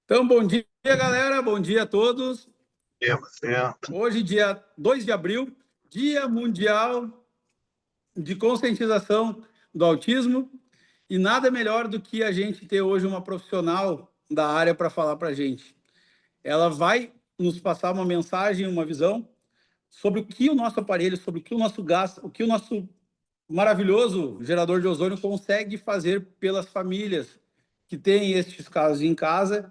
Então, bom dia, galera. Bom dia a todos. Certo. Hoje, dia 2 de abril, Dia Mundial de Conscientização do Autismo. E nada melhor do que a gente ter hoje uma profissional da área para falar para a gente. Ela vai nos passar uma mensagem, uma visão sobre o que o nosso aparelho, sobre o que o nosso gás, o que o nosso maravilhoso gerador de ozônio consegue fazer pelas famílias que têm estes casos em casa.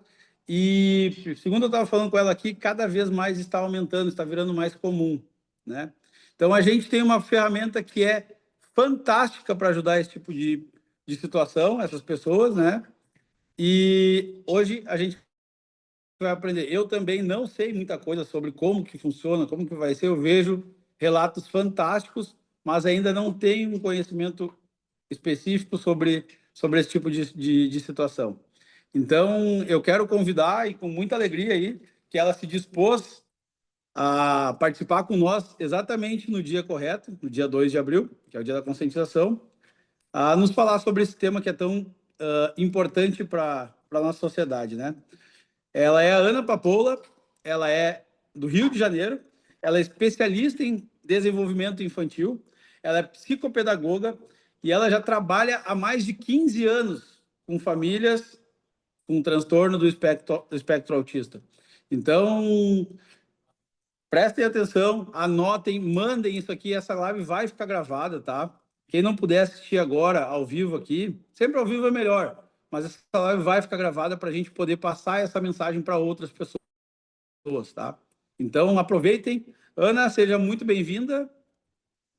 E, segundo eu estava falando com ela aqui, cada vez mais está aumentando, está virando mais comum, né? Então, a gente tem uma ferramenta que é fantástica para ajudar esse tipo de situação, essas pessoas, né? E hoje a gente vai aprender. Eu também não sei muita coisa sobre como que funciona, como que vai ser. Eu vejo relatos fantásticos, mas ainda não tenho um conhecimento específico sobre esse tipo de situação. Então, eu quero convidar, e com muita alegria aí, que ela se dispôs a participar com nós exatamente no dia correto, no dia 2 de abril, que é o dia da conscientização, a nos falar sobre esse tema que é tão importante para a nossa sociedade, né? Ela é a Ana Papola, ela é do Rio de Janeiro, ela é especialista em desenvolvimento infantil, ela é psicopedagoga e ela já trabalha há mais de 15 anos com famílias com transtorno do espectro autista. Então, prestem atenção, anotem, mandem isso aqui, essa live vai ficar gravada, tá? Quem não puder assistir agora, ao vivo aqui, sempre ao vivo é melhor, mas essa live vai ficar gravada para a gente poder passar essa mensagem para outras pessoas, tá? Então, aproveitem. Ana, seja muito bem-vinda.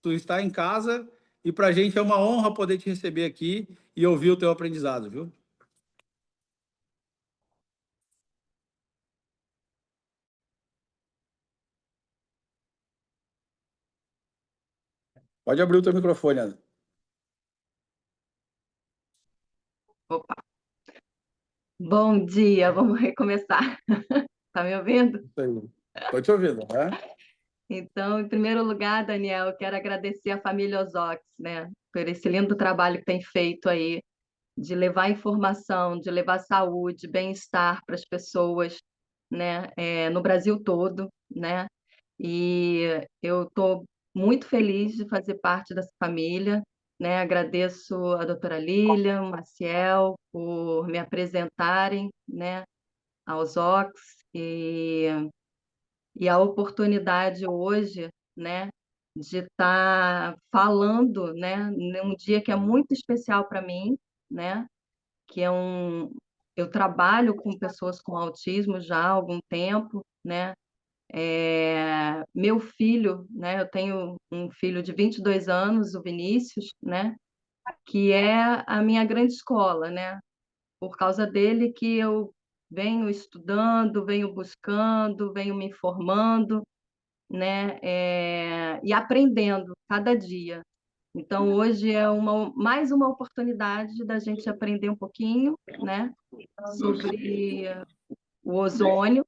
Tu está em casa e para a gente é uma honra poder te receber aqui e ouvir o teu aprendizado, viu? Pode abrir o teu microfone, Ana. Opa. Bom dia, vamos recomeçar. Tá me ouvindo? Estou te ouvindo, né? Então, em primeiro lugar, Daniel, eu quero agradecer a família Ozox, né, por esse lindo trabalho que tem feito aí, de levar informação, de levar saúde, bem-estar para as pessoas, né, no Brasil todo, né? E eu estou muito feliz de fazer parte dessa família, né? Agradeço a doutora Lília, o Maciel, por me apresentarem, né, aos Ox e a oportunidade hoje, né, de estar falando, né, num dia que é muito especial para mim, né, que é eu trabalho com pessoas com autismo já há algum tempo, né? Meu filho, né? Eu tenho um filho de 22 anos, o Vinícius, né? Que é a minha grande escola, né? Por causa dele que eu venho estudando, venho buscando, venho me informando, né? E aprendendo cada dia. Então, hoje é mais uma oportunidade da gente aprender um pouquinho, né? Sobre o ozônio,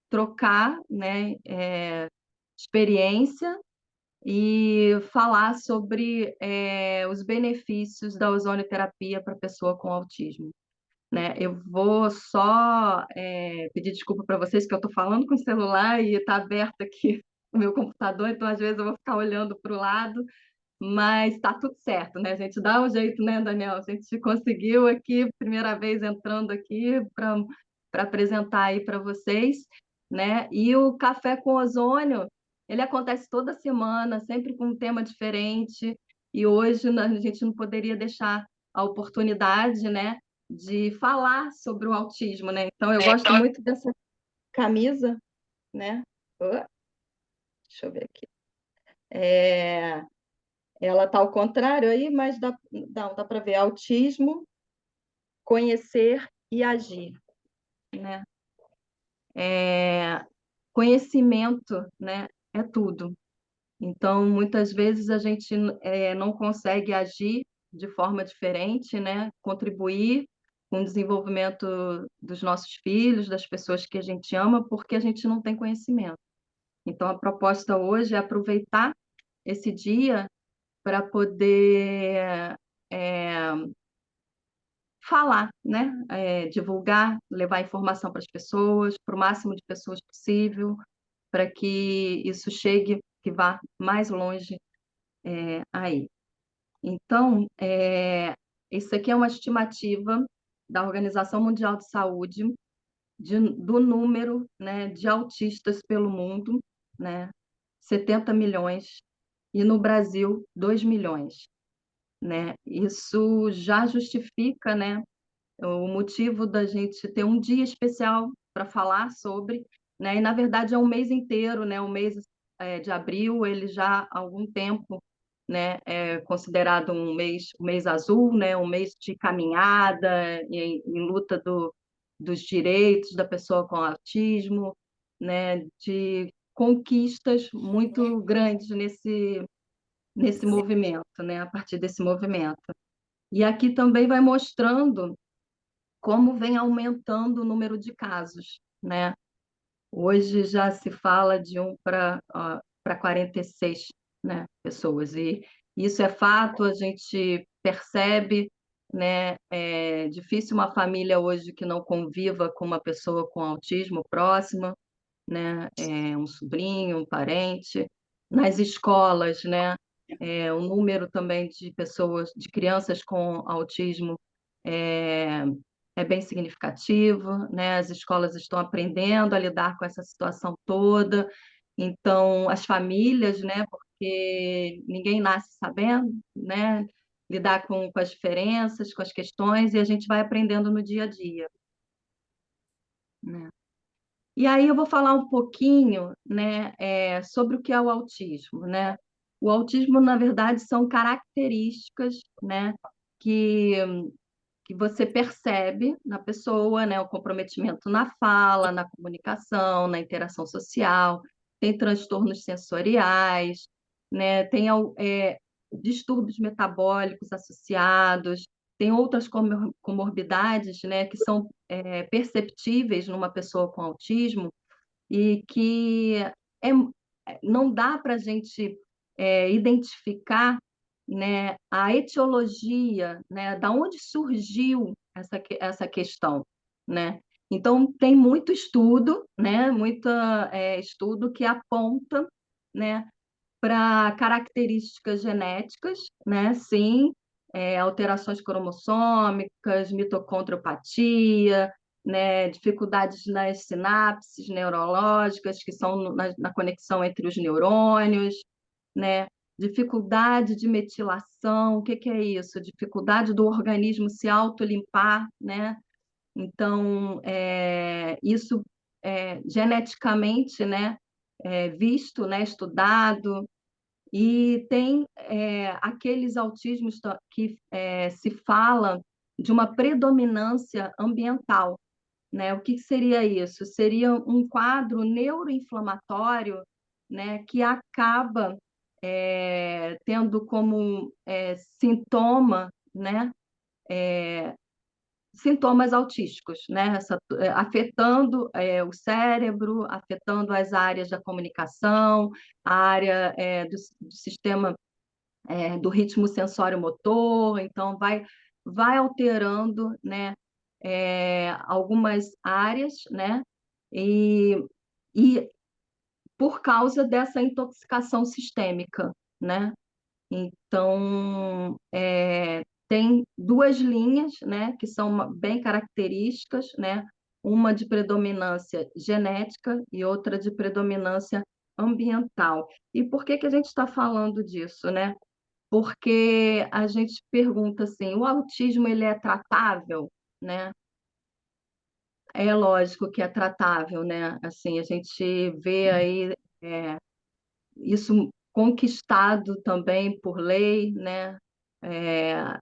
trocar, né? Experiência e falar sobre os benefícios da ozonioterapia para pessoa com autismo, né? Eu vou só pedir desculpa para vocês que eu estou falando com o celular e está aberto aqui o meu computador, então às vezes eu vou ficar olhando para o lado, mas está tudo certo, né? A gente dá um jeito, né, Daniel? A gente conseguiu aqui, primeira vez entrando aqui para apresentar aí para vocês, né? E o Café com Ozônio, ele acontece toda semana, sempre com um tema diferente, e hoje a gente não poderia deixar a oportunidade, né, de falar sobre o autismo, né? Então, eu gosto muito dessa camisa, né? Deixa eu ver aqui. Ela está ao contrário aí, mas dá para ver autismo, conhecer e agir, né? Conhecimento, né, é tudo. Então, muitas vezes a gente não consegue agir de forma diferente, né? Contribuir com o desenvolvimento dos nossos filhos, das pessoas que a gente ama, porque a gente não tem conhecimento. Então, a proposta hoje é aproveitar esse dia para poder falar, né? Divulgar, levar informação para as pessoas, para o máximo de pessoas possível, para que isso chegue, que vá mais longe aí. Então, isso aqui é uma estimativa da Organização Mundial de Saúde do número, né, de autistas pelo mundo, né? 70 milhões, e no Brasil, 2 milhões, né? Isso já justifica, né, o motivo da gente ter um dia especial para falar sobre, né? E na verdade é um mês inteiro, né? O mês de abril, ele já há algum tempo, né, é considerado um mês azul, né? Um mês de caminhada em luta dos direitos da pessoa com autismo, né? De conquistas muito grandes nesse movimento, né? A partir desse movimento. E aqui também vai mostrando como vem aumentando o número de casos, né? Hoje já se fala de 1 para 46, né, pessoas, e isso é fato, a gente percebe, né? É difícil uma família hoje que não conviva com uma pessoa com autismo próxima, né? Um sobrinho, um parente. Nas escolas, né? O número também de pessoas, de crianças com autismo é, é bem significativo, né? As escolas estão aprendendo a lidar com essa situação toda. Então, as famílias, né? Porque ninguém nasce sabendo, né? Lidar com as diferenças, com as questões, e a gente vai aprendendo no dia a dia, né? E aí eu vou falar um pouquinho, né, sobre o que é o autismo, né? O autismo, na verdade, são características, né, que, que você percebe na pessoa, né, o comprometimento na fala, na comunicação, na interação social, tem transtornos sensoriais, né, tem distúrbios metabólicos associados, tem outras comorbidades, né, que são perceptíveis numa pessoa com autismo e que é, não dá para a gente identificar, né, a etiologia, né, da onde surgiu essa questão, né? Então, tem muito estudo, né, estudo que aponta, né, para características genéticas, né? Sim, alterações cromossômicas, mitocondriopatia, né? Dificuldades nas sinapses neurológicas, que são na conexão entre os neurônios, né? Dificuldade de metilação, o que que é isso? Dificuldade do organismo se autolimpar, né? Então, isso geneticamente, né? Visto, né? Estudado, e tem aqueles autismos que se fala de uma predominância ambiental, né? O que seria isso? Seria um quadro neuroinflamatório, né, que acaba tendo como sintoma, né, sintomas autísticos, né? Afetando o cérebro, afetando as áreas da comunicação, a área do sistema do ritmo sensório-motor, então vai alterando, né, algumas áreas, né, e por causa dessa intoxicação sistêmica, né? Então, tem duas linhas, né, que são bem características, né? Uma de predominância genética e outra de predominância ambiental. E por que que a gente está falando disso, né? Porque a gente pergunta assim, o autismo ele é tratável, né? É lógico que é tratável, né? Assim, a gente vê aí isso conquistado também por lei, né?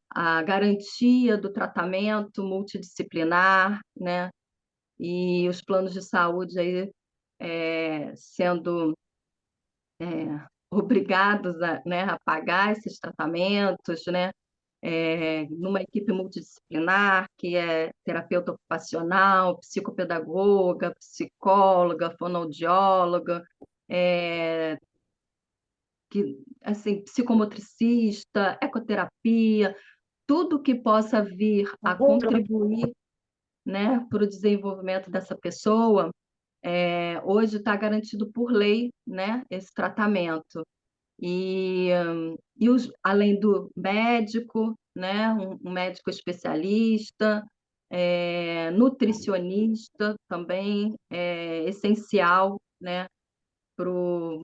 A garantia do tratamento multidisciplinar, né? E os planos de saúde aí sendo obrigados né, a pagar esses tratamentos, né? Numa equipe multidisciplinar, que é terapeuta ocupacional, psicopedagoga, psicóloga, fonoaudióloga, que, assim, psicomotricista, ecoterapia, tudo que possa vir a contribuir, né, para o desenvolvimento dessa pessoa, hoje está garantido por lei, né, esse tratamento. E, além do médico, né, um médico especialista, nutricionista também é essencial, né, para o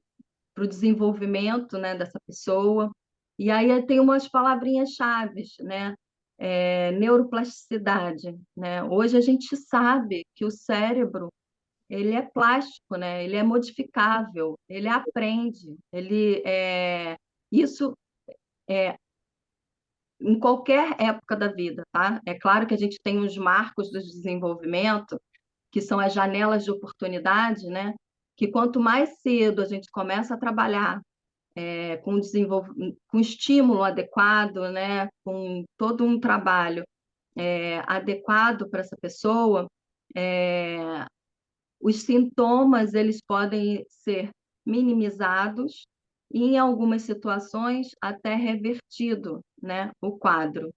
desenvolvimento, né, dessa pessoa. E aí tem umas palavrinhas-chaves, né? Neuroplasticidade, né? Hoje a gente sabe que o cérebro ele é plástico, né? Ele é modificável, ele aprende, isso em qualquer época da vida, tá? É claro que a gente tem os marcos do desenvolvimento, que são as janelas de oportunidade, né? Que quanto mais cedo a gente começa a trabalhar com estímulo adequado, né? Com todo um trabalho adequado para essa pessoa, os sintomas eles podem ser minimizados e, em algumas situações, até revertido, né, o quadro.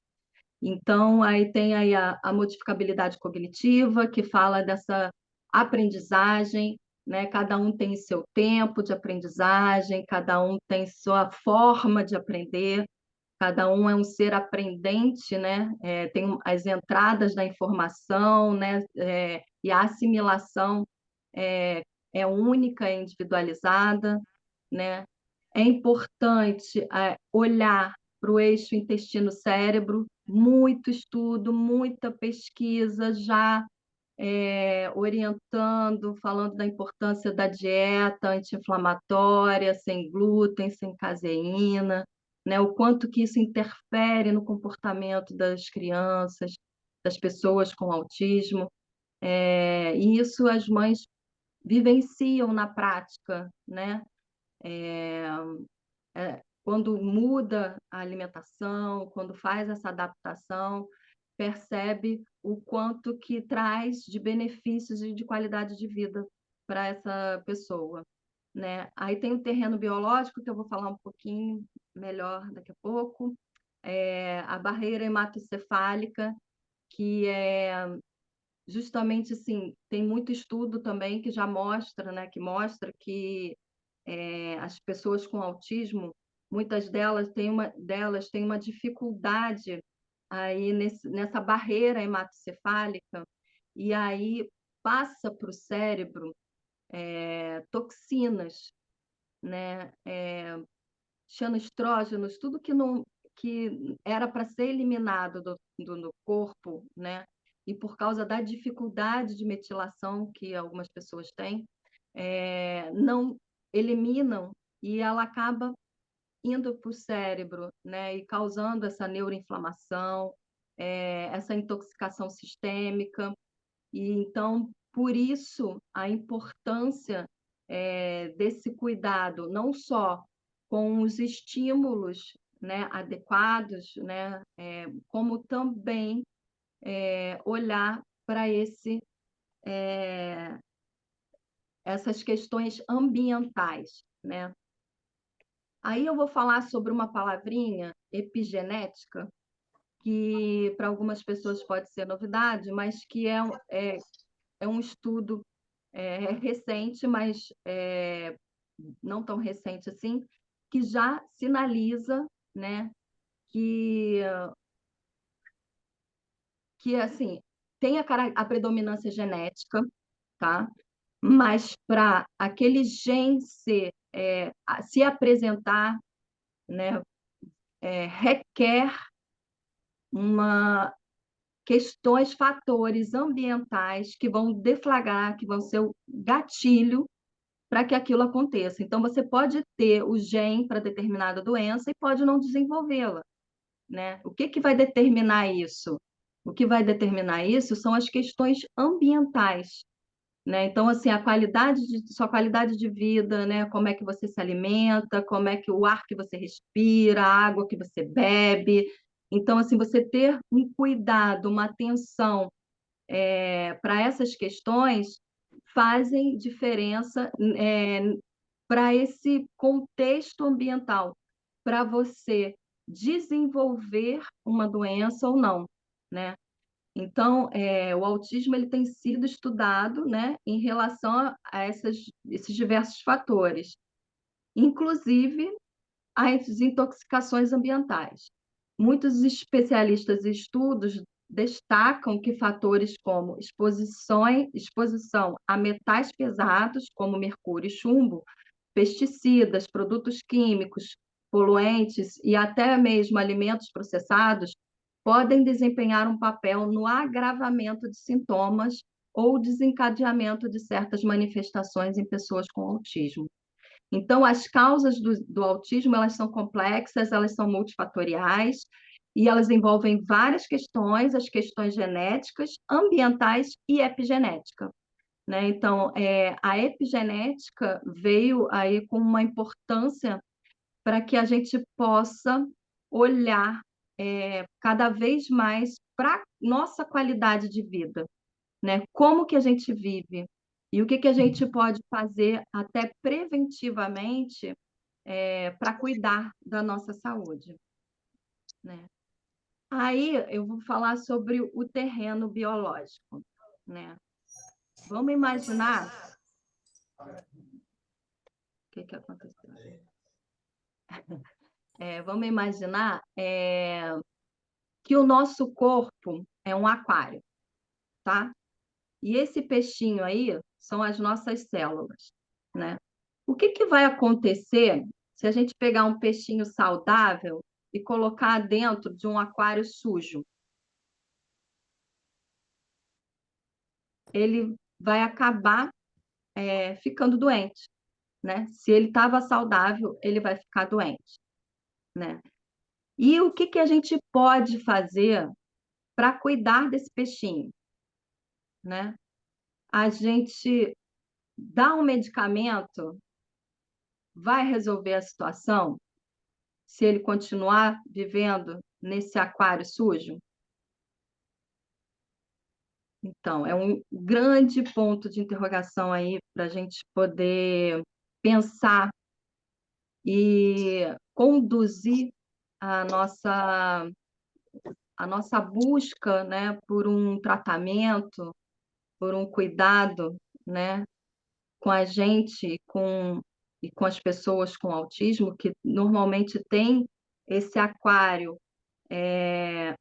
Então, aí tem aí a modificabilidade cognitiva, que fala dessa aprendizagem, né? Cada um tem seu tempo de aprendizagem, cada um tem sua forma de aprender, cada um é um ser aprendente, né? Tem as entradas da informação, né? E a assimilação é, é única, é individualizada, né? É importante olhar para o eixo intestino-cérebro, muito estudo, muita pesquisa já orientando, falando da importância da dieta anti-inflamatória, sem glúten, sem caseína, né? O quanto que isso interfere no comportamento das crianças, das pessoas com autismo. E isso as mães vivenciam na prática, né? Quando muda a alimentação, quando faz essa adaptação, percebe o quanto que traz de benefícios e de qualidade de vida para essa pessoa, né? Aí tem o terreno biológico, que eu vou falar um pouquinho melhor daqui a pouco, a barreira hematocefálica, que é justamente assim, tem muito estudo também que já mostra, né, que as pessoas com autismo, muitas delas têm uma dificuldade aí nessa barreira hematocefálica, e aí passa para o cérebro toxinas, né? Xenoestrógenos, tudo que era para ser eliminado do corpo, né? E por causa da dificuldade de metilação que algumas pessoas têm, não eliminam e ela acaba indo para o cérebro, né? E causando essa neuroinflamação, essa intoxicação sistêmica. E então, por isso, a importância desse cuidado, não só com os estímulos, né, adequados, né, como também olhar para essas questões ambientais, né? Aí eu vou falar sobre uma palavrinha, epigenética, que para algumas pessoas pode ser novidade, mas que é um estudo recente, mas não tão recente assim, que já sinaliza, né, que, assim, tem a predominância genética, tá? Mas para aquele gene se apresentar, né, requer questões, fatores ambientais que vão deflagrar, que vão ser o gatilho para que aquilo aconteça. Então, você pode ter o gene para determinada doença e pode não desenvolvê-la, né? O que vai determinar isso? O que vai determinar isso são as questões ambientais, né? Então, assim, sua qualidade de vida, né? Como é que você se alimenta, como é que o ar que você respira, a água que você bebe. Então, assim, você ter um cuidado, uma atenção para essas questões fazem diferença para esse contexto ambiental, para você desenvolver uma doença ou não, né? Então, o autismo ele tem sido estudado, né, em relação a esses diversos fatores, inclusive as intoxicações ambientais. Muitos especialistas e estudos destacam que fatores como exposição a metais pesados, como mercúrio e chumbo, pesticidas, produtos químicos, poluentes e até mesmo alimentos processados podem desempenhar um papel no agravamento de sintomas ou desencadeamento de certas manifestações em pessoas com autismo. Então, as causas do autismo, elas são complexas, elas são multifatoriais, e elas envolvem várias questões, as questões genéticas, ambientais e epigenética, né? Então, a epigenética veio aí com uma importância para que a gente possa olhar cada vez mais para nossa qualidade de vida, né? Como que a gente vive e o que que a gente pode fazer até preventivamente para cuidar da nossa saúde, né? Aí eu vou falar sobre o terreno biológico, né? Vamos imaginar o que que aconteceu. Vamos imaginar que o nosso corpo é um aquário, tá? E esse peixinho aí são as nossas células, né? O que que vai acontecer se a gente pegar um peixinho saudável e colocar dentro de um aquário sujo? Ele vai acabar ficando doente, né? Se ele estava saudável, ele vai ficar doente, né? E o que que a gente pode fazer para cuidar desse peixinho, né? A gente dá um medicamento, vai resolver a situação se ele continuar vivendo nesse aquário sujo? Então, é um grande ponto de interrogação aí para a gente poder pensar e conduzir a nossa, a nossa busca, né, por um tratamento, por um cuidado, né, com a gente e com as pessoas com autismo, que normalmente têm esse aquário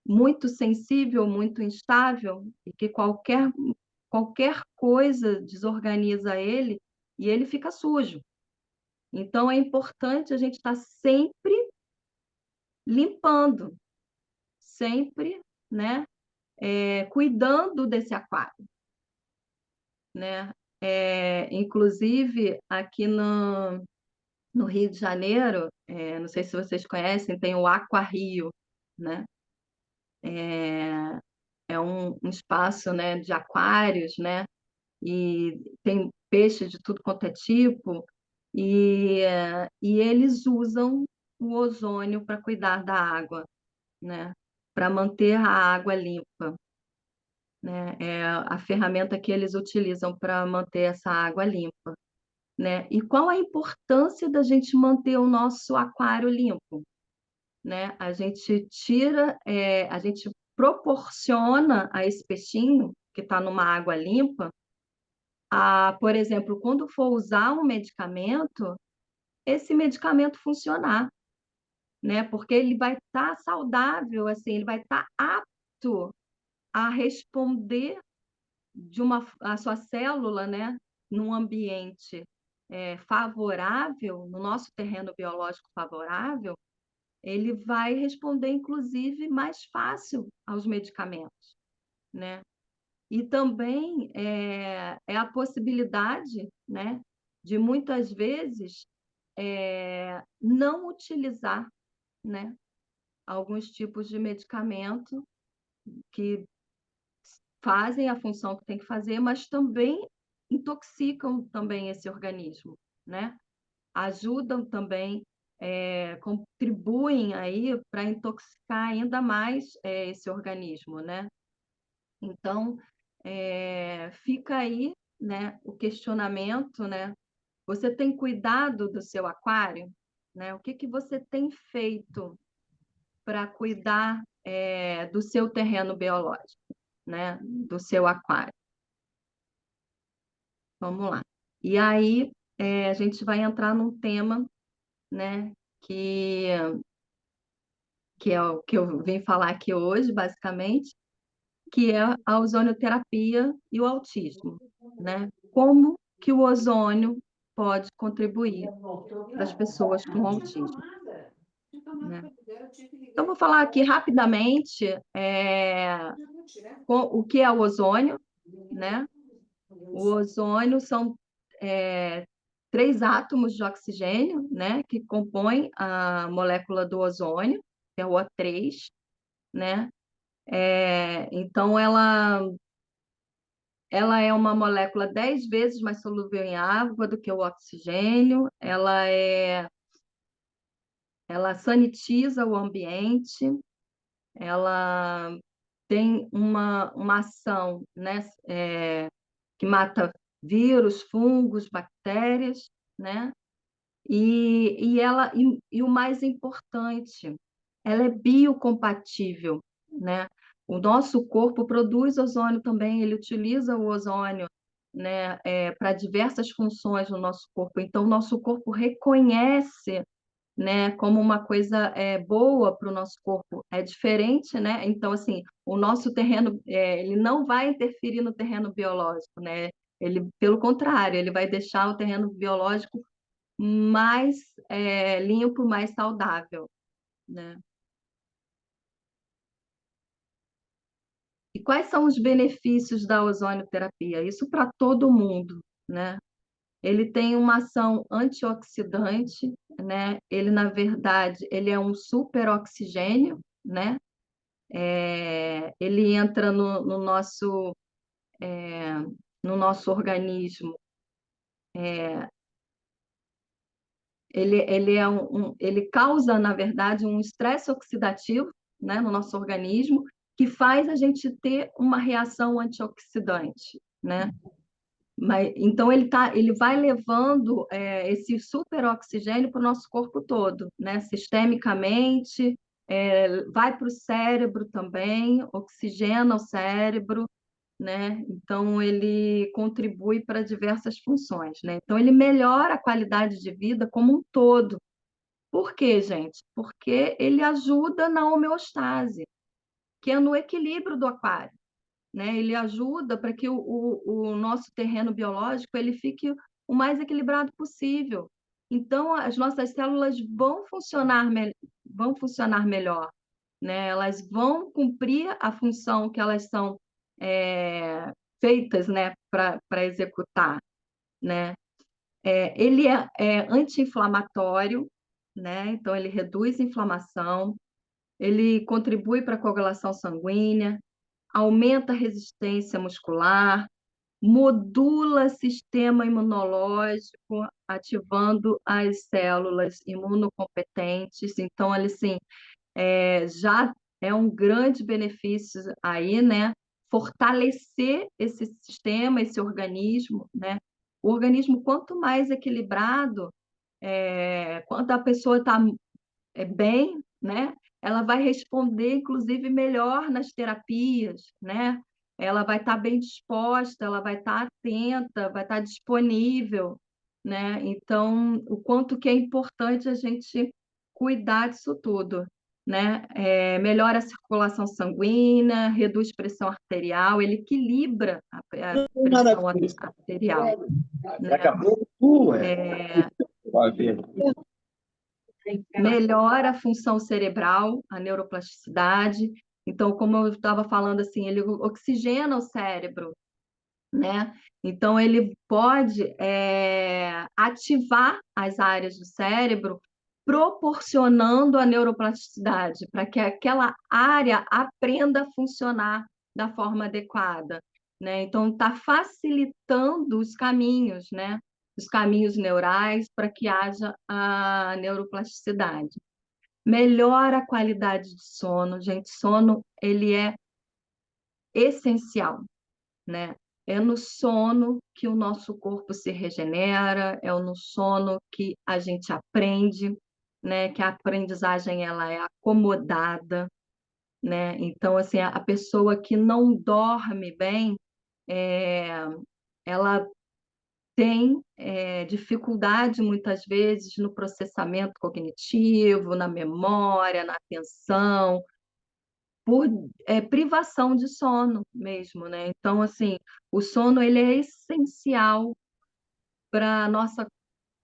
muito sensível, muito instável, e que qualquer coisa desorganiza ele e ele fica sujo. Então, é importante a gente estar sempre limpando, sempre, né, cuidando desse aquário, né? Inclusive, aqui no Rio de Janeiro, não sei se vocês conhecem, tem o Aqua Rio, né? É um espaço, né, de aquários, né? E tem peixe de tudo quanto é tipo, e eles usam o ozônio para cuidar da água, né? Para manter a água limpa, né? É a ferramenta que eles utilizam para manter essa água limpa, né? E qual a importância da gente manter o nosso aquário limpo, né? A gente proporciona a esse peixinho que está numa água limpa, por exemplo, quando for usar um medicamento, esse medicamento funcionar, né? Porque ele vai estar saudável, assim, ele vai estar apto a responder a sua célula, né? Num ambiente favorável, no nosso terreno biológico favorável, ele vai responder, inclusive, mais fácil aos medicamentos, né? E também a possibilidade, né, de muitas vezes não utilizar, né, alguns tipos de medicamento que fazem a função que tem que fazer, mas também intoxicam também esse organismo, né? Ajudam também, contribuem aí para intoxicar ainda mais esse organismo, né? Então, fica aí, né, o questionamento, né? Você tem cuidado do seu aquário, né? O que que você tem feito para cuidar do seu terreno biológico, né? Do seu aquário. Vamos lá. E aí, a gente vai entrar num tema, né, que é o que eu vim falar aqui hoje, basicamente, que é a ozonioterapia e o autismo, né? Como que o ozônio pode contribuir para as pessoas com autismo, né? Então, vou falar aqui rapidamente o que é o ozônio, né? O ozônio são 3 átomos de oxigênio, né, que compõem a molécula do ozônio, que é o O3, né? Então, ela é uma molécula 10 vezes mais solúvel em água do que o oxigênio, ela sanitiza o ambiente, ela tem uma ação, né, que mata vírus, fungos, bactérias, né? E o mais importante, ela é biocompatível, né? O nosso corpo produz ozônio também, ele utiliza o ozônio, né, para diversas funções no nosso corpo. Então, o nosso corpo reconhece, né, como uma coisa boa para o nosso corpo. É diferente, né? Então, assim, o nosso terreno, ele não vai interferir no terreno biológico, né? Ele, pelo contrário, ele vai deixar o terreno biológico mais limpo, mais saudável, né? E quais são os benefícios da ozonioterapia? Isso para todo mundo, né? Ele tem uma ação antioxidante, né? Ele, na verdade, ele é um superoxigênio, né? Ele entra no nosso organismo. Ele causa, na verdade, um estresse oxidativo, né, no nosso organismo, que faz a gente ter uma reação antioxidante, né? Então, ele vai levando esse superoxigênio para o nosso corpo todo, né? Sistemicamente, vai para o cérebro também, oxigena o cérebro, né? Então, ele contribui para diversas funções, né? Então, ele melhora a qualidade de vida como um todo. Por quê, gente? Porque ele ajuda na homeostase, que é no equilíbrio do aquário, né? Ele ajuda para que o nosso terreno biológico ele fique o mais equilibrado possível. Então, as nossas células vão funcionar melhor, né? Elas vão cumprir a função que elas são feitas, né, para executar, né? Ele é anti-inflamatório, né? Então, ele reduz a inflamação, ele contribui para a coagulação sanguínea, aumenta a resistência muscular, modula sistema imunológico, ativando as células imunocompetentes. Então, ele, assim, já é um grande benefício aí, né? Fortalecer esse sistema, esse organismo, né? O organismo, quanto mais equilibrado, quando a pessoa está bem, né? Ela vai responder, inclusive, melhor nas terapias, né? Ela vai estar bem disposta, ela vai estar atenta, vai estar disponível, né? Então, o quanto que é importante a gente cuidar disso tudo, né? Melhora a circulação sanguínea, reduz pressão arterial, ele equilibra a pressão arterial, Daqui né? a pouco tu vai ver. Melhora a função cerebral, a neuroplasticidade. Então, como eu estava falando, assim, ele oxigena o cérebro, né? Então, ele pode ativar as áreas do cérebro, proporcionando a neuroplasticidade, para que aquela área aprenda a funcionar da forma adequada, né? Então, está facilitando os caminhos, né? Os caminhos neurais para que haja a neuroplasticidade. Melhora a qualidade de sono, gente. Sono, ele é essencial, né? É no sono que o nosso corpo se regenera, é no sono que a gente aprende, né, que a aprendizagem ela é acomodada, né? Então, assim, a pessoa que não dorme bem, ela tem dificuldade, muitas vezes, no processamento cognitivo, na memória, na atenção, por privação de sono mesmo, né? Então, assim, o sono ele é essencial para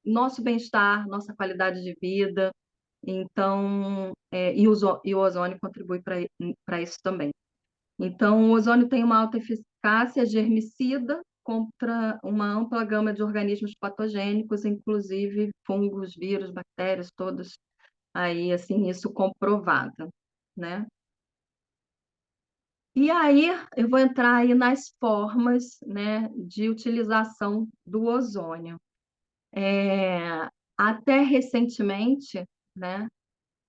nosso bem-estar, nossa qualidade de vida. Então, e o ozônio contribui para isso também. Então, o ozônio tem uma alta eficácia germicida contra uma ampla gama de organismos patogênicos, inclusive fungos, vírus, bactérias, todos aí, assim, isso comprovado, né? E aí, eu vou entrar aí nas formas, né, de utilização do ozônio. Até recentemente, né,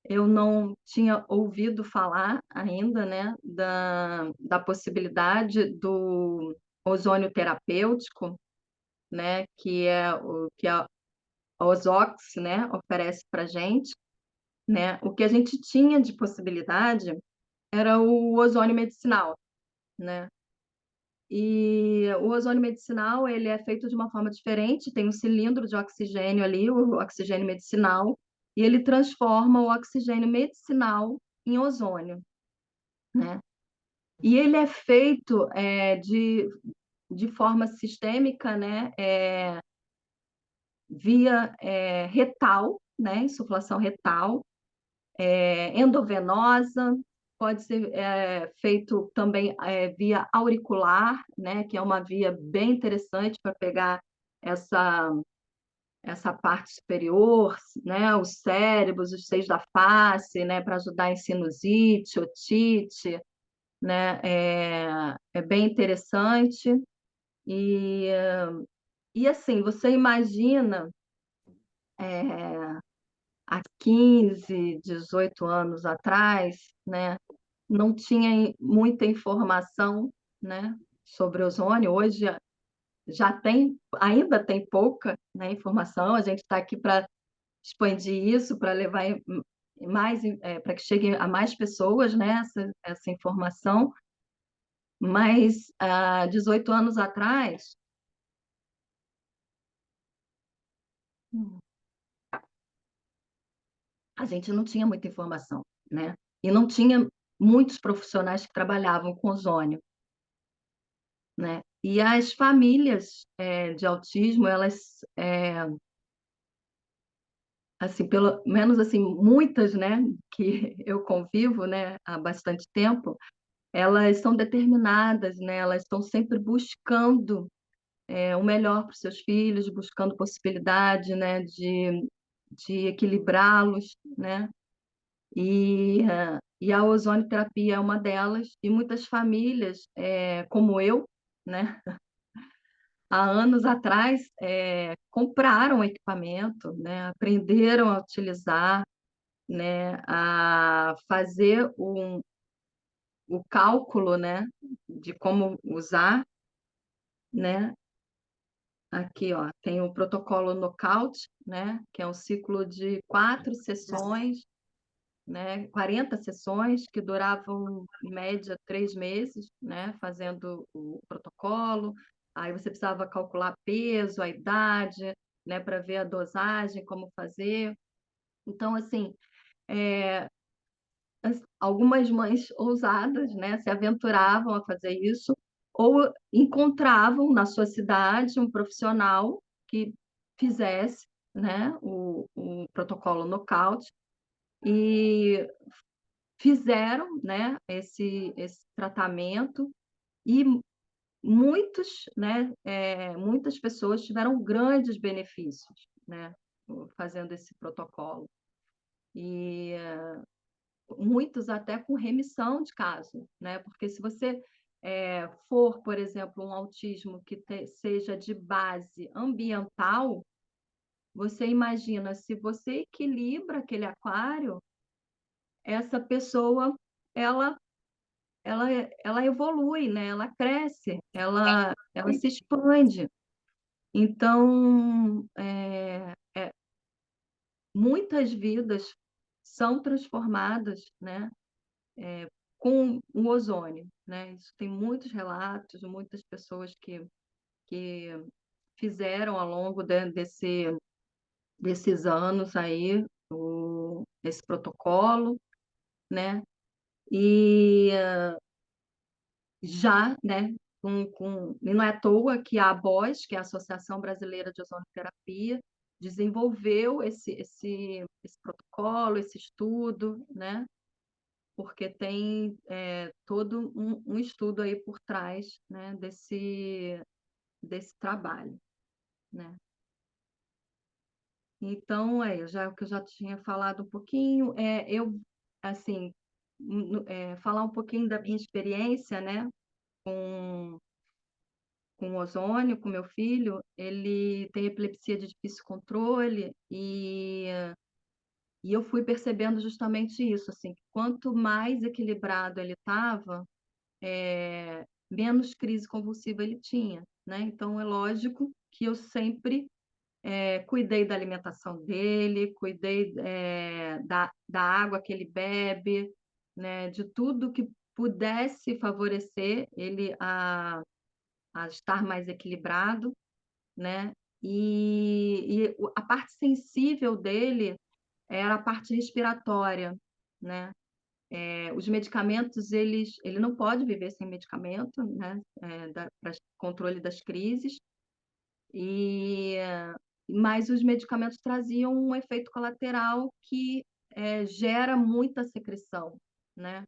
eu não tinha ouvido falar ainda, né, da possibilidade do ozônio terapêutico, né, que a Ozox, né, oferece para gente, né? O que a gente tinha de possibilidade era o ozônio medicinal, né? E o ozônio medicinal, ele é feito de uma forma diferente, tem um cilindro de oxigênio ali, o oxigênio medicinal, e ele transforma o oxigênio medicinal em ozônio, né? E ele é feito de forma sistêmica, né? Via retal, né? Insuflação retal, endovenosa, pode ser feito também via auricular, né? Que é uma via bem interessante para pegar essa parte superior, né? Os cérebros, os seios da face, né? Para ajudar em sinusite, otite, né? É bem interessante. E, e assim, você imagina há 15, 18 anos atrás, né? Não tinha muita informação, né, sobre ozônio. Hoje já tem, ainda tem pouca, né, informação. A gente está aqui para expandir isso, para levar mais, para que chegue a mais pessoas, né, essa informação. Mas há 18 anos atrás, a gente não tinha muita informação, né? E não tinha muitos profissionais que trabalhavam com ozônio, né? E as famílias de autismo, elas, assim, pelo menos assim, muitas, né, que eu convivo, né, há bastante tempo, elas são determinadas, né? Elas estão sempre buscando o melhor para os seus filhos, buscando possibilidade, né, de equilibrá-los, né? E a ozonioterapia é uma delas, e muitas famílias, como eu, né, há anos atrás, compraram equipamento, né, aprenderam a utilizar, né, a fazer o cálculo, né, de como usar, né. Aqui, ó, tem o protocolo Knockout, né, que é um ciclo de 4 sessões, né, 40 sessões que duravam, em média, 3 meses, né, fazendo o protocolo. Aí você precisava calcular peso, a idade, né, para ver a dosagem, como fazer. Então, assim, algumas mães ousadas, né, se aventuravam a fazer isso, ou encontravam na sua cidade um profissional que fizesse, né, o protocolo Knockout, e fizeram, né, esse tratamento, e muitas pessoas tiveram grandes benefícios, né, fazendo esse protocolo. E muitos até com remissão de caso, né? Porque se você for, por exemplo, um autismo que seja de base ambiental, você imagina, se você equilibra aquele aquário, essa pessoa, ela, ela evolui, né? Ela cresce, ela se expande. Então, muitas vidas são transformadas, né, com o ozônio, né? Isso tem muitos relatos, muitas pessoas que fizeram ao longo desses anos aí esse protocolo, né? E já, né, e não é à toa que a ABOS, que é a Associação Brasileira de Ozonoterapia, desenvolveu esse protocolo, esse estudo, né? Porque tem todo um estudo aí por trás, né, desse trabalho, né? Então, o que eu já tinha falado um pouquinho, eu, assim, falar um pouquinho da minha experiência, né, com, com ozônio, com meu filho. Ele tem epilepsia de difícil controle e eu fui percebendo justamente isso, assim, que quanto mais equilibrado ele estava, menos crise convulsiva ele tinha, né? Então, é lógico que eu sempre cuidei da alimentação dele, cuidei da água que ele bebe, né? De tudo que pudesse favorecer ele a estar mais equilibrado, né? E a parte sensível dele era a parte respiratória, né? Os medicamentos, ele não pode viver sem medicamento, né? Para controle das crises, e, mas os medicamentos traziam um efeito colateral que gera muita secreção, né?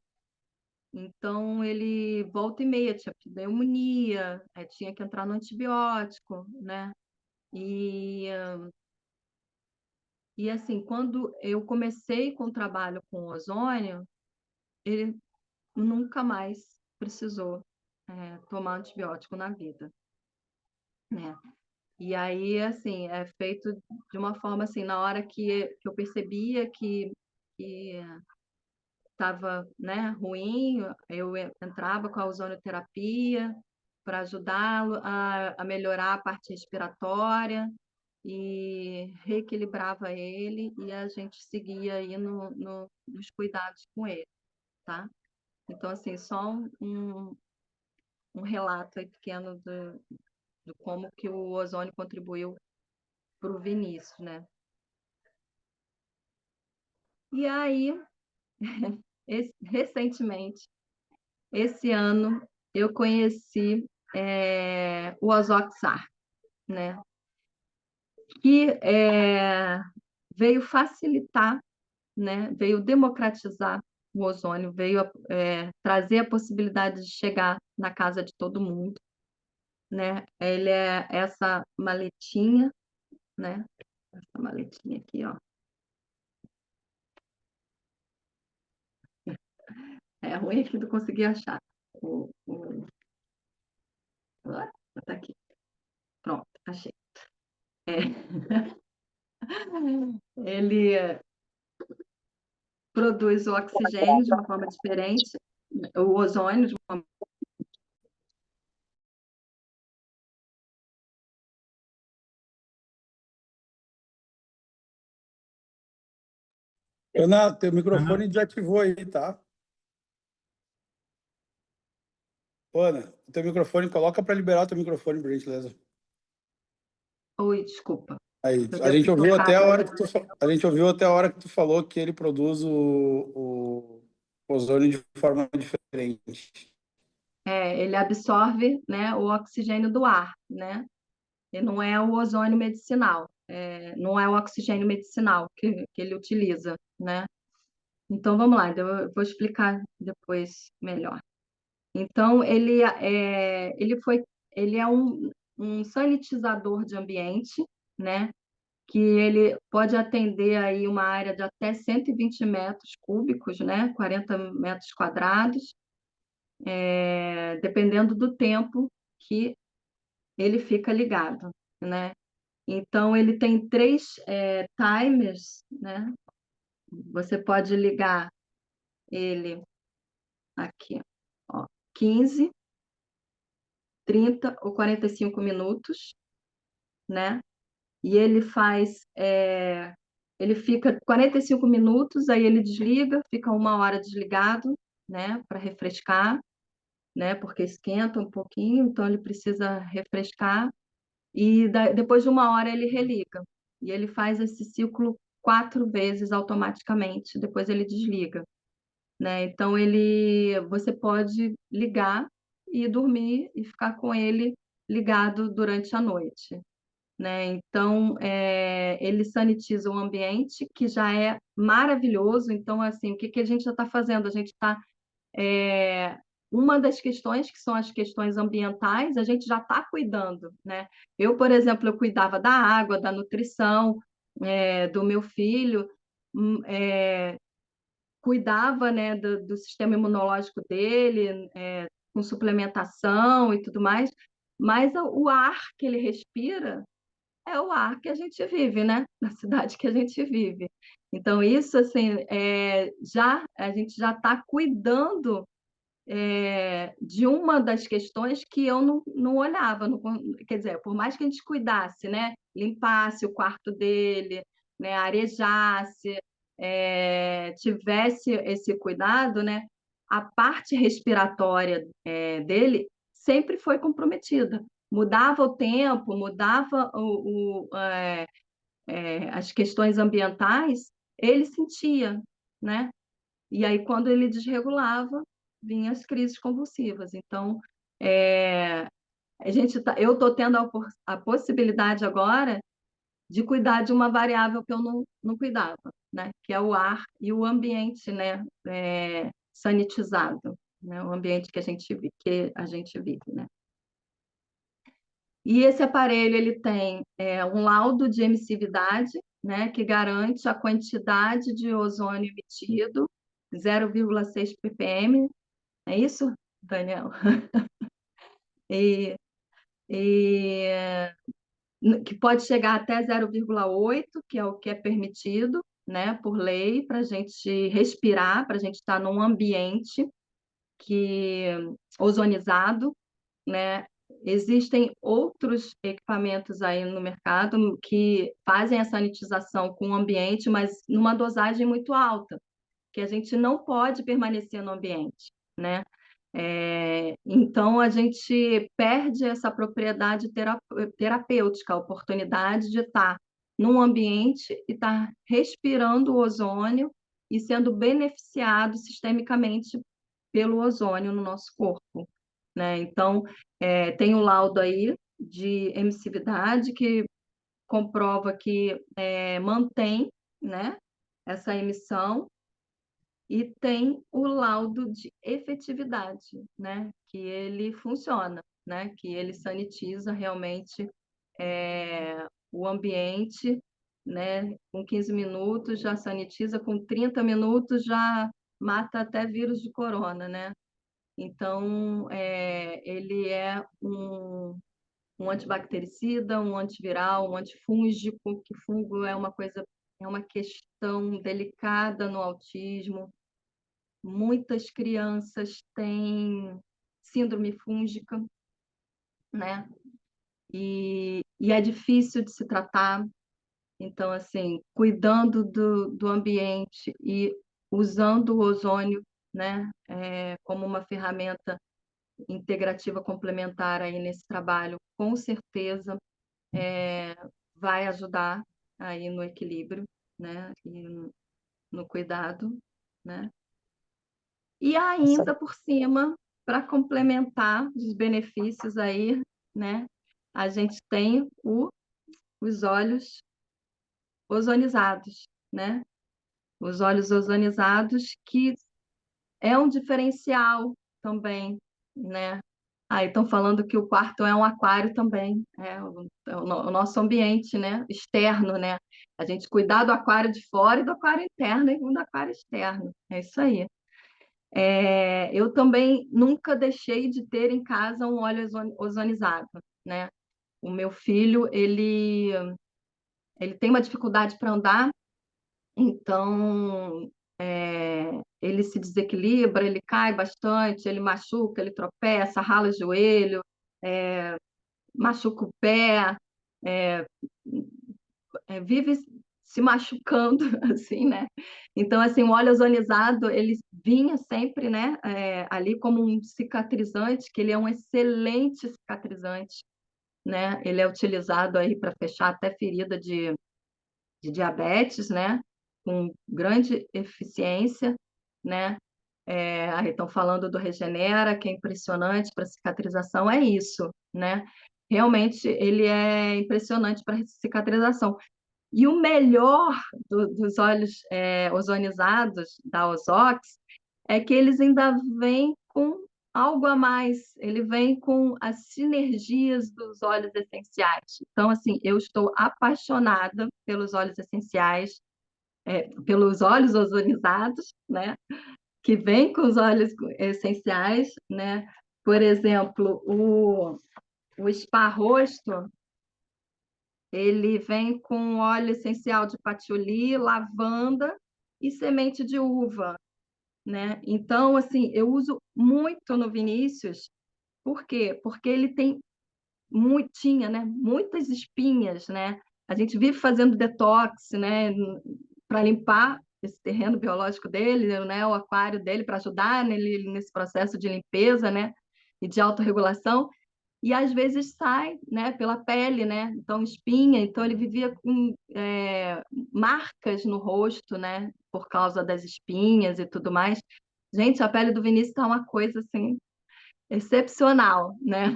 Então, ele volta e meia tinha pneumonia, tinha que entrar no antibiótico, né? E, assim, quando eu comecei com o trabalho com ozônio, ele nunca mais precisou tomar antibiótico na vida, né? E aí, assim, é feito de uma forma assim, na hora que eu percebia que estava, né, ruim, eu entrava com a ozonoterapia para ajudá-lo a melhorar a parte respiratória e reequilibrava ele, e a gente seguia aí nos cuidados com ele, tá? Então, assim, só um relato aí pequeno do como que o ozônio contribuiu para o Vinícius, né? E aí, recentemente, esse ano, eu conheci o Ozoxar, né? Que veio facilitar, né? Veio democratizar o ozônio, veio trazer a possibilidade de chegar na casa de todo mundo, né? Ele é essa maletinha, né? Essa maletinha aqui, ó. É ruim que não consegui achar. Tá aqui. Pronto, achei. Ele produz o oxigênio de uma forma diferente, o ozônio de uma forma. Ana, teu microfone desativou aí, tá? Ana, teu microfone, coloca para liberar o teu microfone, por gentileza. Oi, desculpa. Aí, Eu a devo gente ter ouviu até a colocado. hora que a gente ouviu até a hora que tu falou que ele produz o ozônio de forma diferente. Ele absorve, né, o oxigênio do ar, né? E não é o ozônio medicinal, não é o oxigênio medicinal que ele utiliza, né? Então, vamos lá, eu vou explicar depois melhor. Então, ele é um sanitizador de ambiente, né? Que ele pode atender aí uma área de até 120 metros cúbicos, né? 40 metros quadrados, dependendo do tempo que ele fica ligado, né? Então, ele tem 3 timers, né? Você pode ligar ele aqui, ó, 15, 30 ou 45 minutos, né? E ele faz ele fica 45 minutos, aí ele desliga, fica 1 hora desligado, né, para refrescar, né, porque esquenta um pouquinho, então ele precisa refrescar, e depois de 1 hora ele religa. E ele faz esse ciclo 4 vezes automaticamente, depois ele desliga, né? Então você pode ligar e dormir e ficar com ele ligado durante a noite, né? Então, ele sanitiza o ambiente, que já é maravilhoso. Então, assim, o que que a gente já está fazendo? A gente está uma das questões, que são as questões ambientais, a gente já está cuidando, né? Eu, por exemplo, eu cuidava da água, da nutrição, do meu filho, cuidava, né, do sistema imunológico dele, com suplementação e tudo mais, mas o ar que ele respira é o ar que a gente vive, né? Na cidade que a gente vive. Então, isso, assim, a gente já está cuidando de uma das questões que eu não olhava. Quer dizer, por mais que a gente cuidasse, né? Limpasse o quarto dele, né? Arejasse, tivesse esse cuidado, né? A parte respiratória dele sempre foi comprometida. Mudava o tempo, mudava as questões ambientais, ele sentia, né? E aí, quando ele desregulava, vinham as crises convulsivas. Então, é, eu estou tendo a possibilidade agora de cuidar de uma variável que eu não cuidava, né? Que é o ar e o ambiente, né? Sanitizado, né? O ambiente que a gente vive, né? E esse aparelho ele tem um laudo de emissividade, né, que garante a quantidade de ozônio emitido, 0,6 ppm, é isso, Daniel? E, e que pode chegar até 0,8, que é o que é permitido, né, por lei, para a gente respirar, para a gente estar num ambiente que ozonizado, né? Existem outros equipamentos aí no mercado que fazem a sanitização com o ambiente, mas numa dosagem muito alta, que a gente não pode permanecer no ambiente, né? Então, a gente perde essa propriedade terapêutica, a oportunidade de estar num ambiente e estar respirando o ozônio e sendo beneficiado sistemicamente pelo ozônio no nosso corpo, né? Então, tem o laudo aí de emissividade que comprova que mantém, né, essa emissão, e tem o laudo de efetividade, né, que ele funciona, né, que ele sanitiza realmente o ambiente, né, com 15 minutos já sanitiza, com 30 minutos já mata até vírus de corona, né? Então, ele é um antibactericida, um antiviral, um antifúngico, que fungo é uma questão delicada no autismo. Muitas crianças têm síndrome fúngica, né? E é difícil de se tratar. Então, assim, cuidando do ambiente e usando o ozônio, né, como uma ferramenta integrativa complementar aí nesse trabalho, com certeza vai ajudar aí no equilíbrio, né, e no cuidado, né? E ainda por cima, para complementar os benefícios aí, né, a gente tem os óleos ozonizados, né? Os óleos ozonizados, que é um diferencial também, né? Aí estão falando que o quarto é um aquário também, o nosso ambiente, né? Externo, né? A gente cuidar do aquário de fora e do aquário interno e do aquário externo. É isso aí. Eu também nunca deixei de ter em casa um óleo ozonizado, né? O meu filho, ele tem uma dificuldade para andar, então ele se desequilibra, ele cai bastante, ele machuca, ele tropeça, rala o joelho, machuca o pé, vive se machucando, assim, né? Então, assim, o óleo ozonizado, ele vinha sempre, né, ali como um cicatrizante, que ele é um excelente cicatrizante, né? Ele é utilizado aí para fechar até ferida de diabetes, né? Com grande eficiência, né? Aí estão falando do Regenera, que é impressionante para cicatrização, é isso, né? Realmente ele é impressionante para cicatrização. E o melhor dos óleos ozonizados da Ozox é que eles ainda vêm com algo a mais, ele vem com as sinergias dos óleos essenciais. Então, assim, eu estou apaixonada pelos óleos essenciais, pelos óleos ozonizados, né? Que vem com os óleos essenciais, né? Por exemplo, o spa rosto, ele vem com óleo essencial de patchouli, lavanda e semente de uva, né? Então, assim, eu uso muito no Vinícius, por quê? Porque ele tem tinha, né, muitas espinhas, né? A gente vive fazendo detox, né, para limpar esse terreno biológico dele, né, o aquário dele, para ajudar nele nesse processo de limpeza, né, e de autorregulação. E às vezes sai, né, pela pele, né? Então espinha, então ele vivia com marcas no rosto, né, por causa das espinhas e tudo mais. Gente, a pele do Vinícius está uma coisa assim excepcional, né?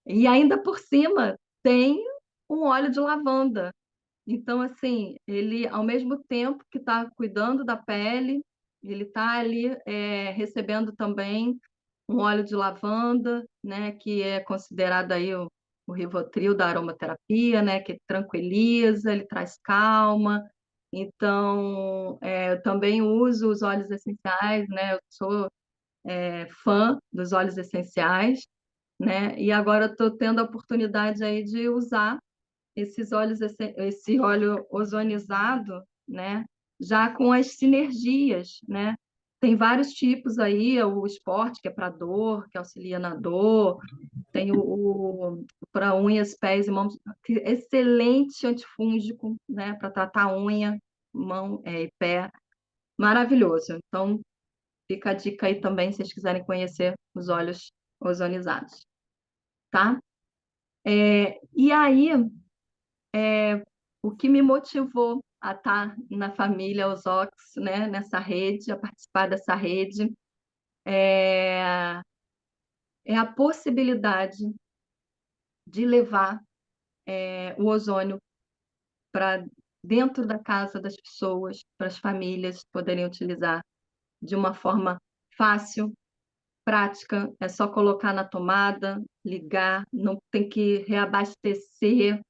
E ainda por cima tem um óleo de lavanda. Então, assim, ele, ao mesmo tempo que está cuidando da pele, ele está ali recebendo também um óleo de lavanda, né, que é considerado aí o Rivotril da aromaterapia, né, que tranquiliza, ele traz calma. Então, eu também uso os óleos essenciais, né, eu sou fã dos óleos essenciais, né, e agora estou tendo a oportunidade aí de usar esse óleo ozonizado, né? Já com as sinergias, né? Tem vários tipos aí, o esporte, que é para dor, que auxilia na dor, tem o para unhas, pés e mãos, que é excelente antifúngico, né? Para tratar unha, mão e pé, maravilhoso. Então, fica a dica aí também, se vocês quiserem conhecer os óleos ozonizados, tá? E aí, o que me motivou a estar na família Ozox, né, nessa rede, a participar dessa rede, é, é a possibilidade de levar o ozônio para dentro da casa das pessoas, para as famílias poderem utilizar de uma forma fácil, prática, é só colocar na tomada, ligar, não tem que reabastecer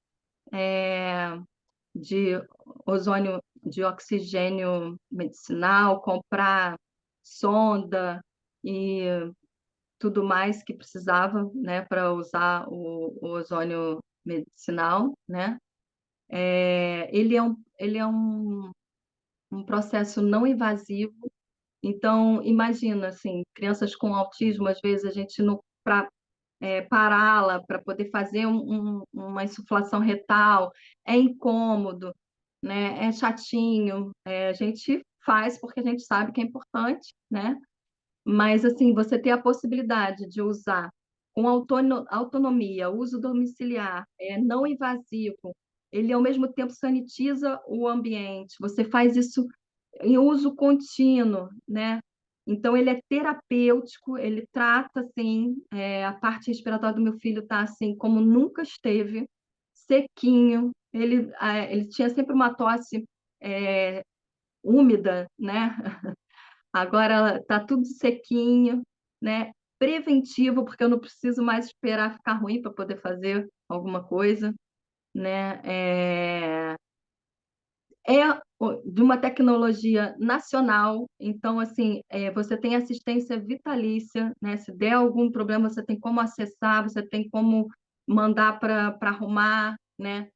de ozônio, de oxigênio medicinal, comprar sonda e tudo mais que precisava, né, para usar o ozônio medicinal, né? Ele é um processo não invasivo. Então, imagina, assim, crianças com autismo, às vezes a gente não, para pará-la, para poder fazer uma insuflação retal, é incômodo, né? É chatinho. A gente faz porque a gente sabe que é importante, né? Mas, assim, você ter a possibilidade de usar com autonomia, uso domiciliar, não invasivo, ele ao mesmo tempo sanitiza o ambiente, você faz isso em uso contínuo, né? Então, ele é terapêutico, ele trata, assim, a parte respiratória do meu filho está, assim, como nunca esteve, sequinho, ele tinha sempre uma tosse úmida, né? Agora está tudo sequinho, né? Preventivo, porque eu não preciso mais esperar ficar ruim para poder fazer alguma coisa, né? De uma tecnologia nacional, então, assim, você tem assistência vitalícia, né? Se der algum problema, você tem como acessar, você tem como mandar para arrumar, né?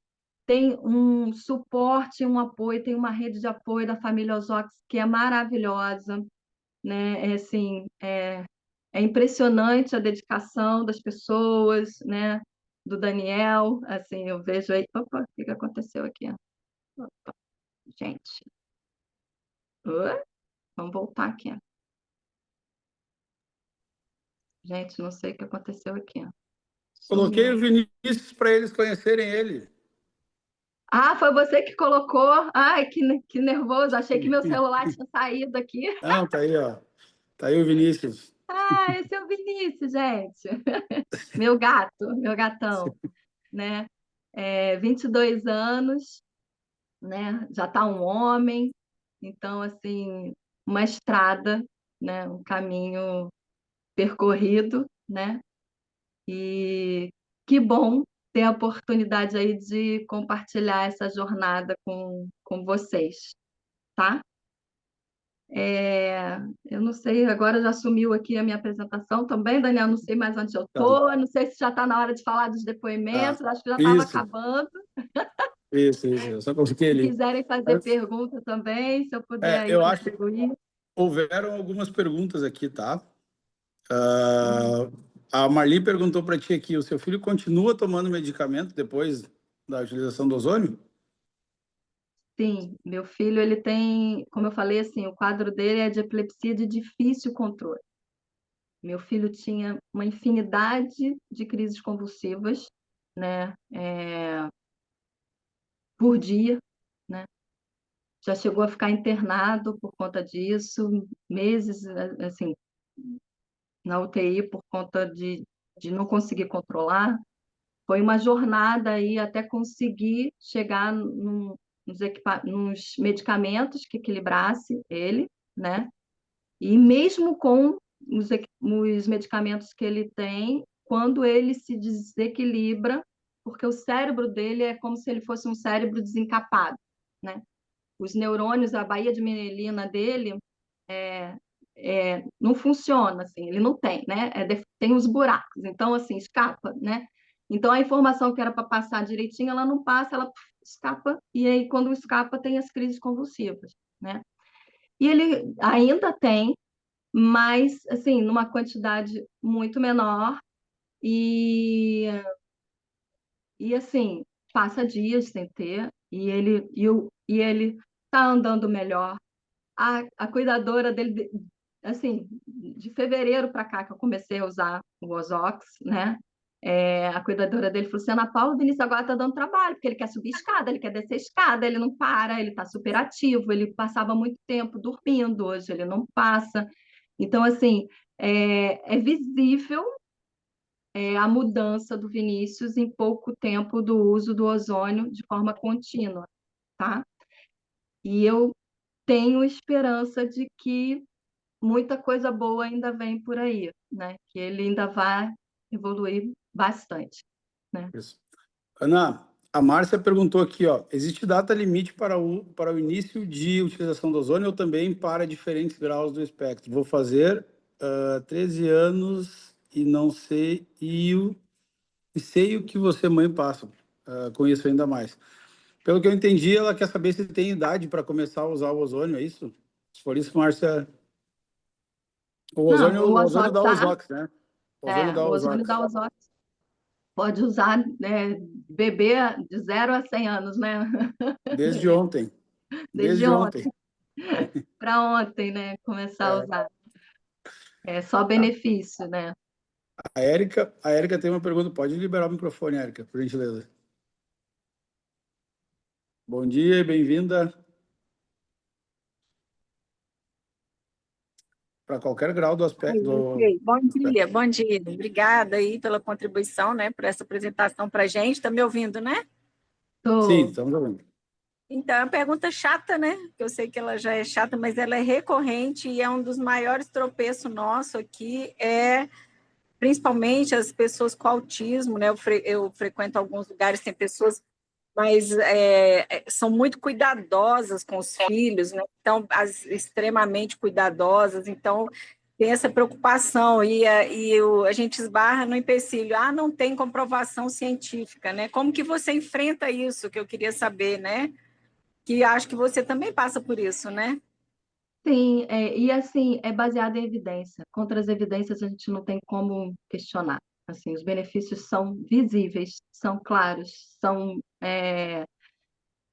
Tem um suporte, um apoio, tem uma rede de apoio da família Ozox que é maravilhosa, né? Assim, é impressionante a dedicação das pessoas, né? Do Daniel, assim, eu vejo aí, opa, o que aconteceu aqui? Gente, vamos voltar aqui. Gente, não sei o que aconteceu aqui. Coloquei Sumiu. o Vinícius para eles conhecerem ele. Ah, foi você que colocou? Ai, que nervoso. Achei que meu celular tinha saído aqui. Não, tá aí, ó. Tá aí o Vinícius. Ah, esse é o Vinícius, gente. Meu gato, meu gatão, né? 22 anos, né? Já tá um homem. Então, assim, uma estrada, né? Um caminho percorrido, né? E que bom ter a oportunidade aí de compartilhar essa jornada com vocês, tá? Eu não sei, agora já sumiu aqui a minha apresentação também, Daniel, não sei mais onde eu Tá, estou, não sei se já está na hora de falar dos tá. depoimentos, acho que já estava Isso, acabando. isso. Eu só coloquei Se ali. quiserem fazer Mas, pergunta também, se eu puder aí eu acho que contribuir. houveram algumas perguntas aqui, tá? A Marli perguntou para ti aqui, o seu filho continua tomando medicamento depois da utilização do ozônio? Sim, meu filho, ele tem, como eu falei, assim, o quadro dele é de epilepsia de difícil controle. Meu filho tinha uma infinidade de crises convulsivas, né, por dia, né? Já chegou a ficar internado por conta disso, meses, assim, na UTI por conta de não conseguir controlar. Foi uma jornada aí até conseguir chegar nos medicamentos que equilibrasse ele, né? E mesmo com os medicamentos que ele tem, quando ele se desequilibra, porque o cérebro dele é como se ele fosse um cérebro desencapado, né? Os neurônios, a baía de mielina dele não funciona, assim, ele não tem, né? Tem os buracos, então, assim, escapa, né? Então, a informação que era para passar direitinho, ela não passa, ela escapa, e aí, quando escapa, tem as crises convulsivas, né? E ele ainda tem, mas, assim, numa quantidade muito menor, e, assim, passa dias sem ter, e ele tá andando melhor. A cuidadora dele, assim, de fevereiro para cá que eu comecei a usar o Ozox, né? A cuidadora dele falou assim, Ana Paula, o Vinícius agora está dando trabalho, porque ele quer subir escada, ele quer descer escada, ele não para, ele está super ativo, ele passava muito tempo dormindo, hoje ele não passa. Então, assim, é visível a mudança do Vinícius em pouco tempo do uso do ozônio de forma contínua, tá? E eu tenho esperança de que muita coisa boa ainda vem por aí, né? Que ele ainda vai evoluir bastante, né? Isso. Ana, a Márcia perguntou aqui, ó, existe data limite para o início de utilização do ozônio ou também para diferentes graus do espectro? Vou fazer 13 anos e não sei, e sei o que você, mãe, passa. Conheço ainda mais. Pelo que eu entendi, ela quer saber se tem idade para começar a usar o ozônio, é isso? Se for isso, Márcia... Não, o O ozônio Ozox dá Ozox, né? O ozônio dá o ozônio Ozox. da Ozox pode usar, bebê de 0 a 100 anos, né? Desde ontem. Desde Desde ontem. ontem para ontem, né? Começar a É, usar. É só tá. benefício, né? A Érica tem uma pergunta. Pode liberar o microfone, Érica, por gentileza. Bom dia e bem-vinda para qualquer grau do Ai, aspecto do ok. Bom dia. Obrigada aí pela contribuição, né, por essa apresentação para a gente. Está me ouvindo, né? Sim, Tô. estamos ouvindo. Então, é uma pergunta chata, né? Que eu sei que ela já é chata, mas ela é recorrente e é um dos maiores tropeços nosso aqui, principalmente as pessoas com autismo, né? Eu frequento alguns lugares, tem pessoas, mas são muito cuidadosas com os filhos, né? Então, extremamente cuidadosas, então tem essa preocupação a gente esbarra no empecilho, não tem comprovação científica, né? Como que você enfrenta isso, que eu queria saber, né? Que acho que você também passa por isso, né? Sim, e assim, é baseado em evidência. Contra as evidências a gente não tem como questionar. Assim, os benefícios são visíveis, são claros,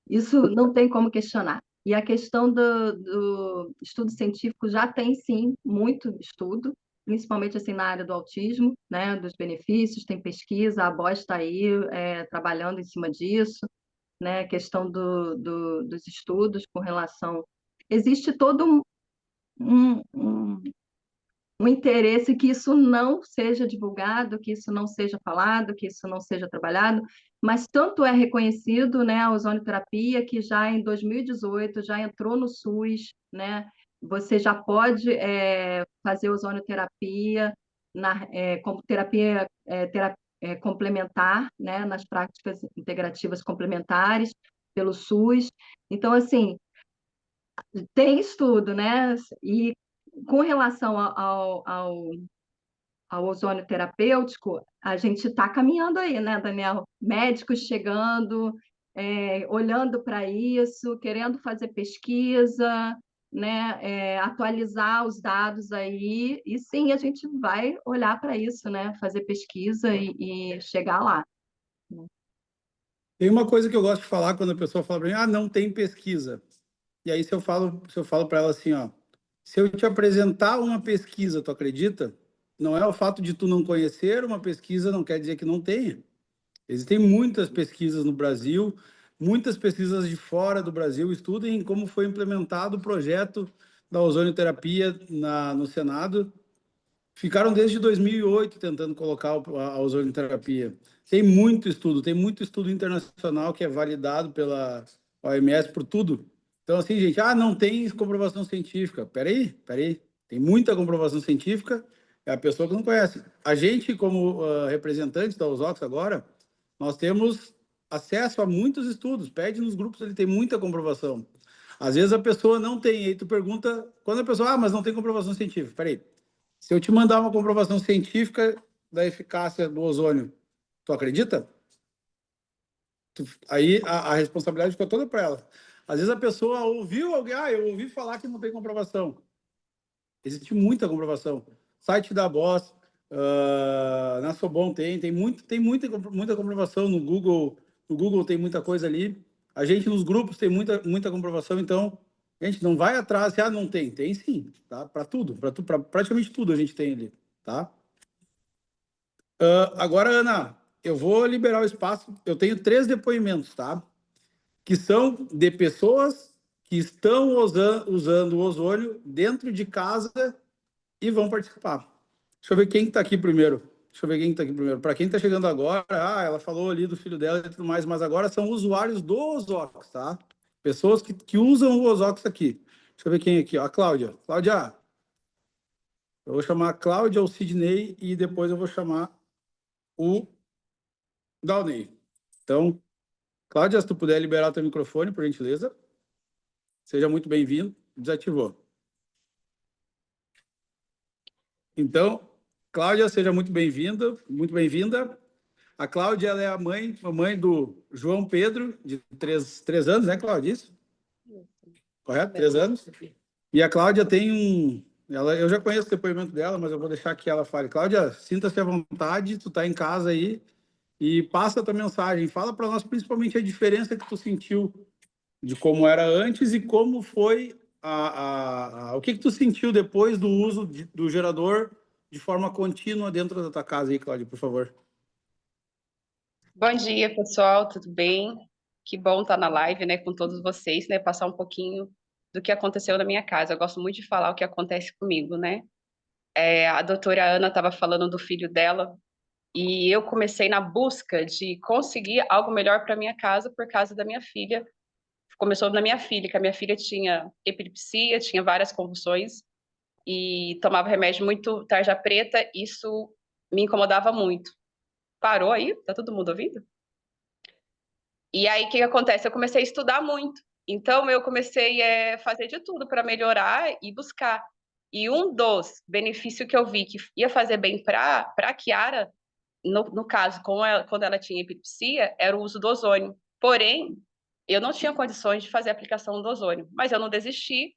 isso não tem como questionar, E a questão do estudo científico já tem, sim, muito estudo, principalmente assim, na área do autismo, né, dos benefícios, tem pesquisa, a BOS está aí trabalhando em cima disso, né, a questão dos estudos com relação... Existe todo um interesse que isso não seja divulgado, que isso não seja falado, que isso não seja trabalhado, mas tanto é reconhecido, né, a ozonioterapia, que já em 2018 já entrou no SUS, né, você já pode fazer ozonioterapia como complementar, né, nas práticas integrativas complementares pelo SUS. Então, assim, tem estudo, né, e com relação ao ozônio terapêutico, a gente está caminhando aí, né, Daniel? Médicos chegando, olhando para isso, querendo fazer pesquisa, né, atualizar os dados aí, e sim, a gente vai olhar para isso, né, fazer pesquisa e chegar lá. Tem uma coisa que eu gosto de falar quando a pessoa fala para mim, não tem pesquisa. E aí, se eu falo para ela assim, ó, se eu te apresentar uma pesquisa, tu acredita? Não é o fato de tu não conhecer uma pesquisa, não quer dizer que não tenha. Existem muitas pesquisas no Brasil, muitas pesquisas de fora do Brasil, estudem como foi implementado o projeto da ozonioterapia no Senado. Ficaram desde 2008 tentando colocar a ozonioterapia. Tem muito estudo internacional que é validado pela OMS por tudo. Então, assim, gente, não tem comprovação científica. Peraí. Tem muita comprovação científica, é a pessoa que não conhece. A gente, como representante da Ozox agora, nós temos acesso a muitos estudos. Pede nos grupos, ele tem muita comprovação. Às vezes a pessoa não tem, aí tu pergunta, quando a pessoa, mas não tem comprovação científica. Peraí, se eu te mandar uma comprovação científica da eficácia do ozônio, tu acredita? Aí a responsabilidade fica toda para ela. Às vezes a pessoa ouviu alguém, eu ouvi falar que não tem comprovação. Existe muita comprovação. Site da BOS, na Sobom tem muita comprovação no Google tem muita coisa ali. A gente nos grupos tem muita comprovação, então a gente não vai atrás, não tem sim, tá? Para tudo, para praticamente tudo a gente tem ali, tá? Agora, Ana, eu vou liberar o espaço. Eu tenho 3 depoimentos, tá? Que são de pessoas que estão usando o ozônio dentro de casa e vão participar. Deixa eu ver quem está aqui primeiro. Para quem está chegando agora, ela falou ali do filho dela e tudo mais, mas agora são usuários do Ozox, tá? Pessoas que usam o Ozox aqui. Deixa eu ver quem é aqui, ó. A Cláudia. Cláudia, eu vou chamar a Cláudia ou Sidney e depois eu vou chamar o Downey. Então, Cláudia, se tu puder liberar o teu microfone, por gentileza. Seja muito bem-vindo. Desativou. Então, Cláudia, seja muito bem-vinda, muito bem-vinda. A Cláudia, ela é a mãe do João Pedro, de 3 anos, né, Cláudia? Isso? Correto? 3 anos. E a Cláudia tem eu já conheço o depoimento dela, mas eu vou deixar que ela fale. Cláudia, sinta-se à vontade, tu está em casa aí, e passa a tua mensagem. Fala para nós, principalmente, a diferença que tu sentiu de como era antes e como foi o que tu sentiu depois do uso do gerador de forma contínua dentro da tua casa aí, Cláudia, por favor. Bom dia, pessoal, tudo bem? Que bom estar na live, né, com todos vocês, né, passar um pouquinho do que aconteceu na minha casa. Eu gosto muito de falar o que acontece comigo, né? A doutora Ana estava falando do filho dela e eu comecei na busca de conseguir algo melhor para minha casa por causa da minha filha. Começou na minha filha, que a minha filha tinha epilepsia, tinha várias convulsões e tomava remédio muito tarja preta, isso me incomodava muito. Parou aí? Tá todo mundo ouvindo? E aí, o que acontece? Eu comecei a estudar muito. Então, eu comecei a fazer de tudo para melhorar e buscar. E um dos benefícios que eu vi que ia fazer bem para a Kiara, no caso, quando ela tinha epilepsia, era o uso do ozônio. Porém, eu não tinha condições de fazer a aplicação do ozônio. Mas eu não desisti.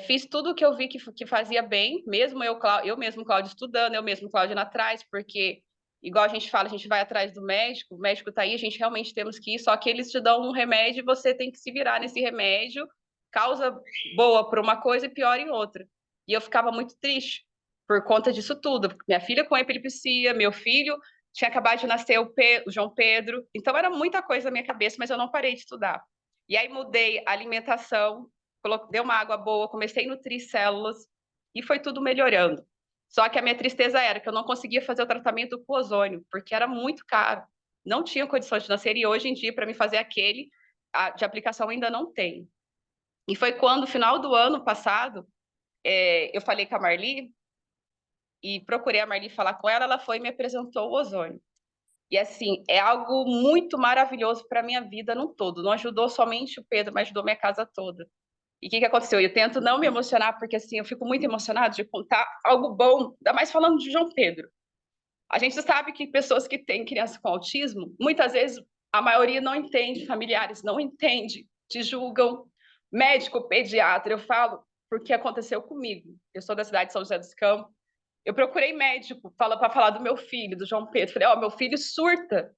Fiz tudo o que eu vi que fazia bem, mesmo eu mesmo, Cláudio, estudando, eu mesmo, Cláudio, indo atrás, porque... Igual a gente fala, a gente vai atrás do médico, o médico está aí, a gente realmente temos que ir, só que eles te dão um remédio e você tem que se virar nesse remédio, causa boa por uma coisa e pior em outra. E eu ficava muito triste por conta disso tudo. Minha filha com epilepsia, meu filho tinha acabado de nascer o João Pedro. Então era muita coisa na minha cabeça, mas eu não parei de estudar. E aí mudei a alimentação, dei uma água boa, comecei a nutrir células e foi tudo melhorando. Só que a minha tristeza era que eu não conseguia fazer o tratamento com ozônio, porque era muito caro. Não tinha condições de nascer e hoje em dia, para me fazer aquele de aplicação, ainda não tem. E foi quando, no final do ano passado, eu falei com a Marli e procurei a Marli falar com ela, ela foi e me apresentou o ozônio. E assim, é algo muito maravilhoso para a minha vida no todo. Não ajudou somente o Pedro, mas ajudou minha casa toda. E o que aconteceu? Eu tento não me emocionar, porque assim, eu fico muito emocionada de contar algo bom, ainda mais falando de João Pedro. A gente sabe que pessoas que têm criança com autismo, muitas vezes a maioria não entende, familiares não entendem, te julgam. Médico, pediatra, eu falo porque aconteceu comigo. Eu sou da cidade de São José dos Campos. Eu procurei médico para falar do meu filho, do João Pedro. Falei, meu filho surta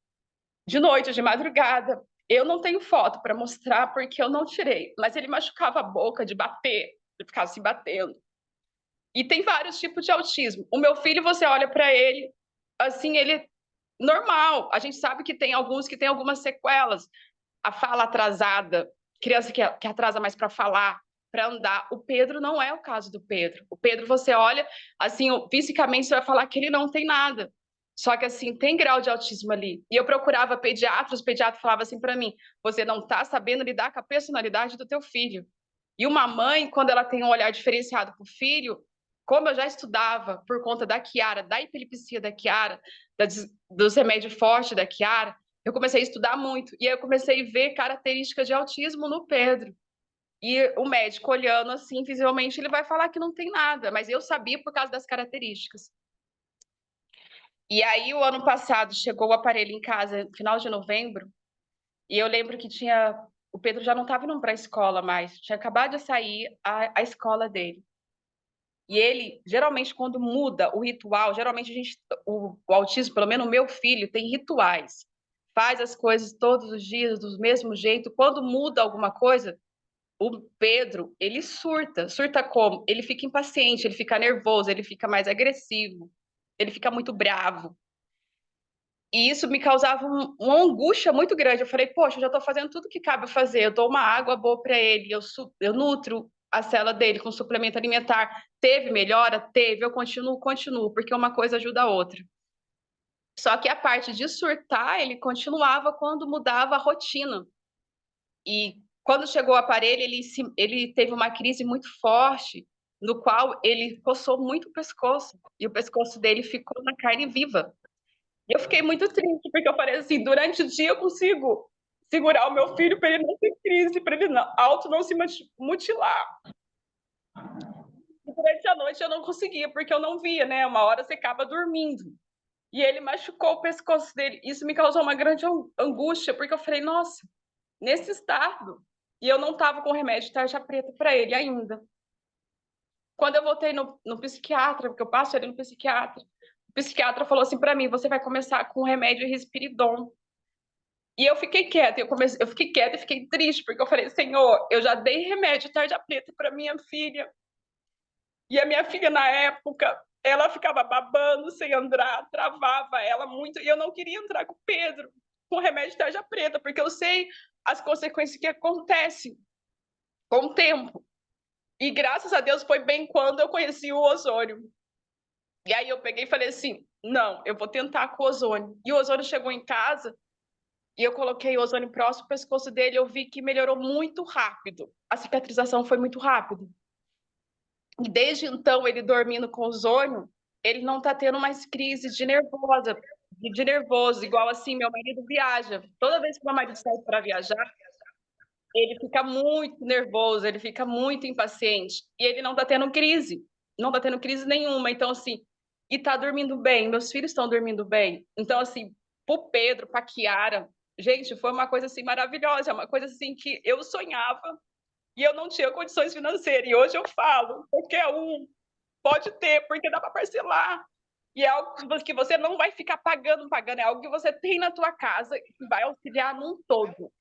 de noite, de madrugada. Eu não tenho foto para mostrar porque eu não tirei, mas ele machucava a boca de bater, de ficar se batendo. E tem vários tipos de autismo. O meu filho, você olha para ele, assim, ele normal. A gente sabe que tem alguns que têm algumas sequelas. A fala atrasada, criança que atrasa mais para falar, para andar. O Pedro não é o caso do Pedro. O Pedro, você olha, assim, fisicamente você vai falar que ele não tem nada. Só que, assim, tem grau de autismo ali. E eu procurava pediatras, os pediatras falavam assim para mim, você não está sabendo lidar com a personalidade do teu filho. E uma mãe, quando ela tem um olhar diferenciado para o filho, como eu já estudava por conta da Kiara, da epilepsia da Kiara, dos remédios fortes da Kiara, eu comecei a estudar muito. E aí eu comecei a ver características de autismo no Pedro. E o médico olhando assim, visualmente, ele vai falar que não tem nada. Mas eu sabia por causa das características. E aí, o ano passado, chegou o aparelho em casa, no final de novembro. E eu lembro que o Pedro já não estava indo para a escola mais. Tinha acabado de sair a escola dele. E ele, geralmente, quando muda o ritual, geralmente o autismo, pelo menos o meu filho, tem rituais. Faz as coisas todos os dias, do mesmo jeito. Quando muda alguma coisa, o Pedro, ele surta. Surta como? Ele fica impaciente, ele fica nervoso, ele fica mais agressivo, ele fica muito bravo. E isso me causava uma angústia muito grande. Eu falei, poxa, eu já estou fazendo tudo que cabe fazer. Eu dou uma água boa para ele, eu nutro a célula dele com suplemento alimentar. Teve melhora? Teve. Eu continuo, porque uma coisa ajuda a outra. Só que a parte de surtar, ele continuava quando mudava a rotina. E quando chegou o aparelho, ele teve uma crise muito forte, no qual ele coçou muito o pescoço. E o pescoço dele ficou na carne viva. E eu fiquei muito triste, porque eu falei assim, durante o dia eu consigo segurar o meu filho para ele não ter crise, para ele não se mutilar. E durante a noite eu não conseguia, porque eu não via, né? Uma hora você acaba dormindo. E ele machucou o pescoço dele. Isso me causou uma grande angústia, porque eu falei, nossa, nesse estado. E eu não estava com remédio de tarja preta para ele ainda. Quando eu voltei no psiquiatra, porque eu passo ele no psiquiatra, o psiquiatra falou assim para mim, você vai começar com o remédio Risperidon. E eu fiquei quieta, eu fiquei quieta e fiquei triste, porque eu falei, Senhor, eu já dei remédio tarja preta para minha filha. E a minha filha, na época, ela ficava babando sem andar, travava ela muito, e eu não queria entrar com o Pedro com remédio tarja preta, porque eu sei as consequências que acontecem com o tempo. E graças a Deus foi bem quando eu conheci o ozônio. E aí eu peguei e falei assim, não, eu vou tentar com o ozônio. E o ozônio chegou em casa e eu coloquei o ozônio próximo ao pescoço dele, eu vi que melhorou muito rápido. A cicatrização foi muito rápida. E desde então, ele dormindo com ozônio, ele não tá tendo mais crise de nervoso, igual assim, meu marido viaja. Toda vez que meu marido sai para viajar, ele fica muito nervoso, ele fica muito impaciente, e ele não tá tendo crise nenhuma. Então, assim, e tá dormindo bem, meus filhos estão dormindo bem. Então, assim, pro Pedro, pra Kiara, gente, foi uma coisa, assim, maravilhosa, uma coisa, assim, que eu sonhava, e eu não tinha condições financeiras, e hoje eu falo, qualquer um pode ter, porque dá para parcelar, e é algo que você não vai ficar pagando, é algo que você tem na tua casa, e vai auxiliar num todo,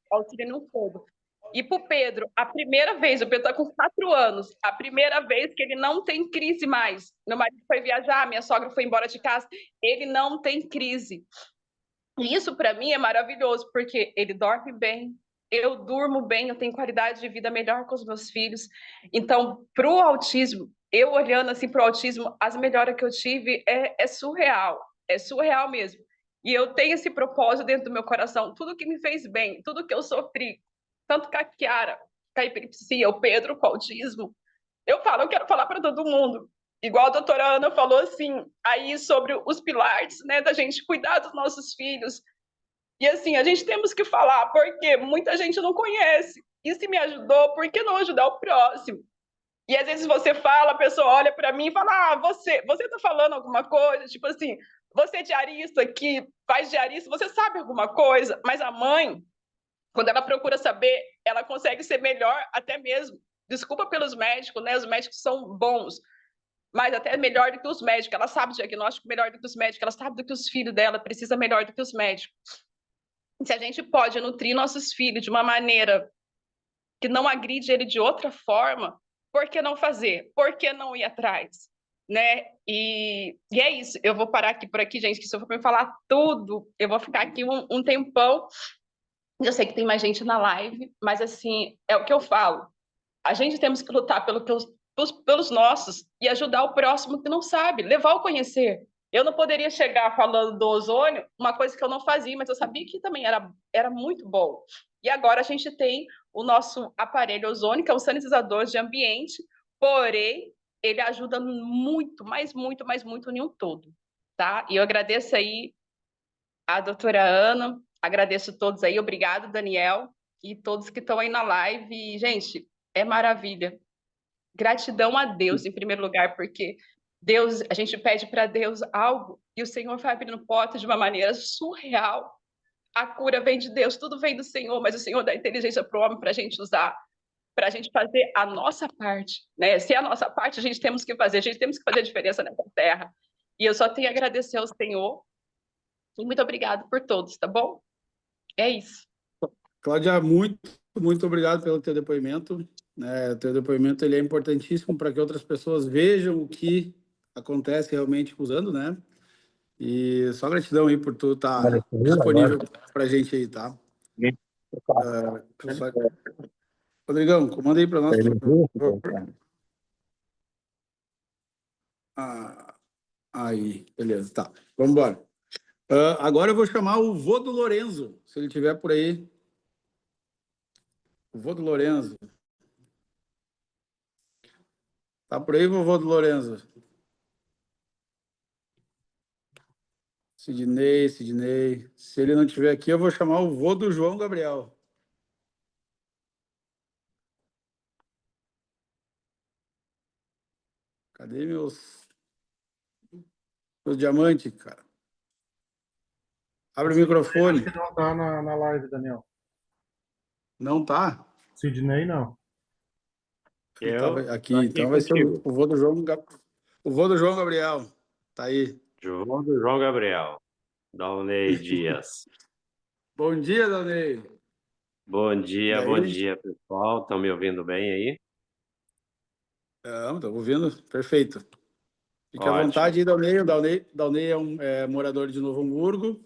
E para o Pedro, a primeira vez, o Pedro está com 4 anos, a primeira vez que ele não tem crise mais. Meu marido foi viajar, minha sogra foi embora de casa, ele não tem crise. E isso para mim é maravilhoso, porque ele dorme bem, eu durmo bem, eu tenho qualidade de vida melhor com os meus filhos. Então, para o autismo, eu olhando assim para o autismo, as melhoras que eu tive é surreal mesmo. E eu tenho esse propósito dentro do meu coração, tudo que me fez bem, tudo que eu sofri, tanto com a Kiara, com a epilepsia, o Pedro com o autismo, eu quero falar para todo mundo. Igual a doutora Ana falou assim, aí sobre os pilares, né, da gente cuidar dos nossos filhos. E assim, a gente temos que falar, porque muita gente não conhece. E se me ajudou, por que não ajudar o próximo? E às vezes você fala, a pessoa olha para mim e fala, você tá falando alguma coisa? Tipo assim, você é diarista, que faz diarista, você sabe alguma coisa? Mas a mãe, quando ela procura saber, ela consegue ser melhor até mesmo. Desculpa pelos médicos, né? Os médicos são bons, mas até melhor do que os médicos. Ela sabe o diagnóstico melhor do que os médicos, ela sabe do que os filhos dela precisa melhor do que os médicos. Se a gente pode nutrir nossos filhos de uma maneira que não agride ele de outra forma, por que não fazer? Por que não ir atrás? Né? E é isso. Eu vou parar aqui por aqui, gente, que se eu for me falar tudo, eu vou ficar aqui um tempão. Eu sei que tem mais gente na live, mas assim, é o que eu falo. A gente temos que lutar pelos nossos e ajudar o próximo que não sabe, levar ao conhecer. Eu não poderia chegar falando do ozônio, uma coisa que eu não fazia, mas eu sabia que também era muito bom. E agora a gente tem o nosso aparelho ozônio, que é um sanitizador de ambiente, porém, ele ajuda muito, mas muito em um todo, tá? E eu agradeço aí a doutora Ana, agradeço todos aí, obrigado, Daniel, e todos que estão aí na live. E, gente, é maravilha. Gratidão a Deus, em primeiro lugar, porque Deus, a gente pede para Deus algo e o Senhor vai abrindo portas de uma maneira surreal. A cura vem de Deus, tudo vem do Senhor, mas o Senhor dá inteligência para o homem para a gente usar, para a gente fazer a nossa parte, né? Se é a nossa parte, a gente temos que fazer a diferença nessa terra. E eu só tenho a agradecer ao Senhor e muito obrigado por todos, tá bom? É isso. Cláudia, muito obrigado pelo teu depoimento. O teu depoimento ele é importantíssimo para que outras pessoas vejam o que acontece realmente usando, né? E só gratidão aí por tu estar disponível para a gente aí, tá? Rodrigão, comanda aí para nós. Aí, beleza, tá. Vamos embora. Agora eu vou chamar o vô do Lorenzo, se ele estiver por aí. O vô do Lorenzo. Tá por aí, vovô do Lorenzo? Sidney. Se ele não estiver aqui, eu vou chamar o vô do João Gabriel. Cadê meus diamantes, cara? Abre o microfone. Acho que não tá na live, Daniel. Não tá? Sidney, não. Aqui, então vai ser o vô do João Gabriel. Tá aí. João do João Gabriel. Daunei Dias. Bom dia, Daunei. Bom dia, pessoal. Estão me ouvindo bem aí? Estou ouvindo. Perfeito. Fique à vontade aí, Daunei. Daunei é morador de Novo Hamburgo.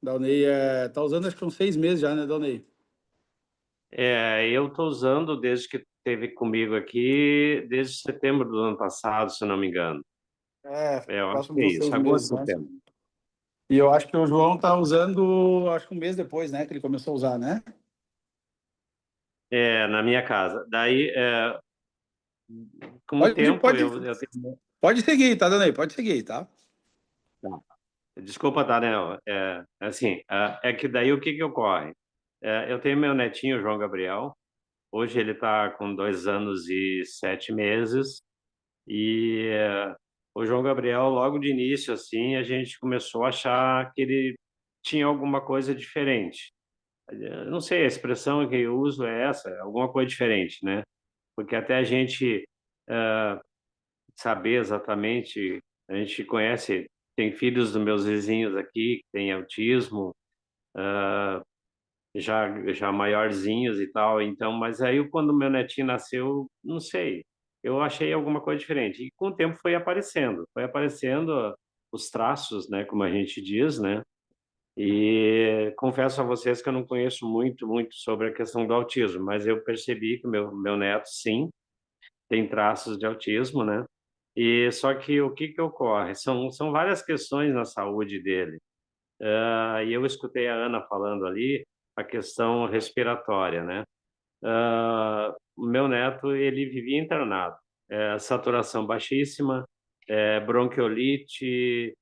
Daunei está usando, acho que são 6 meses já, né, Daunei? Eu estou usando desde que esteve comigo aqui, desde setembro do ano passado, se não me engano. Eu acho que é isso, agosto, setembro. E eu acho que o João está usando, acho que um mês depois, né, que ele começou a usar, né? Na minha casa. Daí, com o tempo, eu tenho... Pode seguir, tá, Daunei? Pode seguir, tá? Tá. Desculpa, Daniel. É que daí o que ocorre? Eu tenho meu netinho, João Gabriel. Hoje ele está com 2 anos e 7 meses. E o João Gabriel, logo de início, assim, a gente começou a achar que ele tinha alguma coisa diferente. Eu não sei, a expressão que eu uso é essa, alguma coisa diferente, né? Porque até a gente saber exatamente, a gente conhece, tem filhos dos meus vizinhos aqui que têm autismo, já maiorzinhos e tal. Então, mas aí quando meu netinho nasceu, não sei, eu achei alguma coisa diferente. E com o tempo foi aparecendo os traços, né, como a gente diz, né? E confesso a vocês que eu não conheço muito sobre a questão do autismo, mas eu percebi que meu neto, sim, tem traços de autismo, né? E só que o que que ocorre? São várias questões na saúde dele. E eu escutei a Ana falando ali a questão respiratória, né? O meu neto, ele vivia internado, saturação baixíssima, bronquiolite,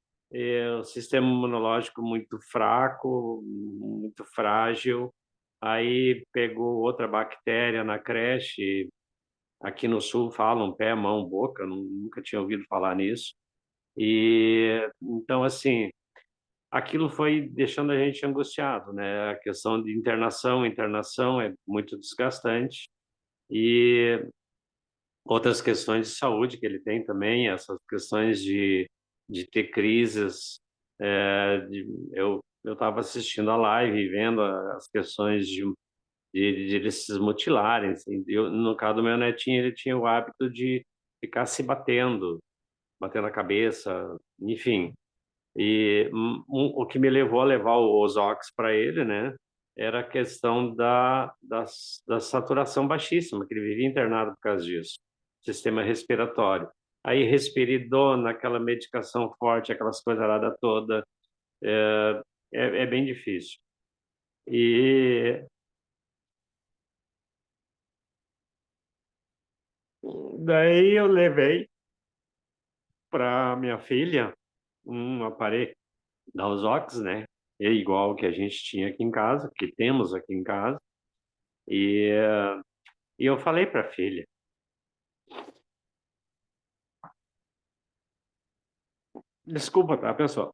o sistema imunológico muito fraco, muito frágil. Aí pegou outra bactéria na creche, aqui no sul falam pé, mão, boca, nunca tinha ouvido falar nisso. E então, assim, aquilo foi deixando a gente angustiado, né? A questão de internação é muito desgastante e outras questões de saúde que ele tem também, essas questões de ter crises. Eu estava assistindo a live e vendo as questões de eles se mutilarem. Assim. No caso do meu netinho, ele tinha o hábito de ficar se batendo a cabeça, enfim. E o que me levou a levar o Ozox para ele, né, era a questão da saturação baixíssima, que ele vivia internado por causa disso, sistema respiratório. Aí respiridona, aquela medicação forte, aquelas coisas lá toda, é bem difícil. E daí eu levei para minha filha um aparelho da Ozox, né, é igual que a gente tinha aqui em casa, que temos aqui em casa. E, e eu falei para a filha, desculpa, tá, pessoal,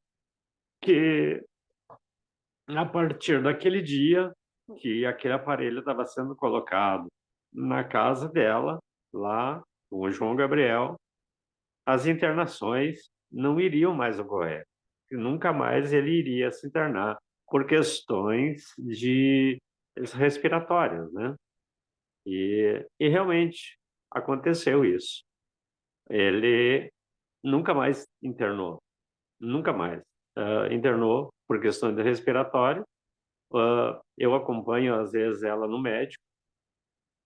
que a partir daquele dia que aquele aparelho estava sendo colocado na casa dela, lá com o João Gabriel, as internações não iriam mais ocorrer. Nunca mais ele iria se internar por questões de respiratórias, né? E realmente aconteceu isso. Ele nunca mais internou. Nunca mais. Internou por questão de respiratório. Eu acompanho, às vezes, ela no médico.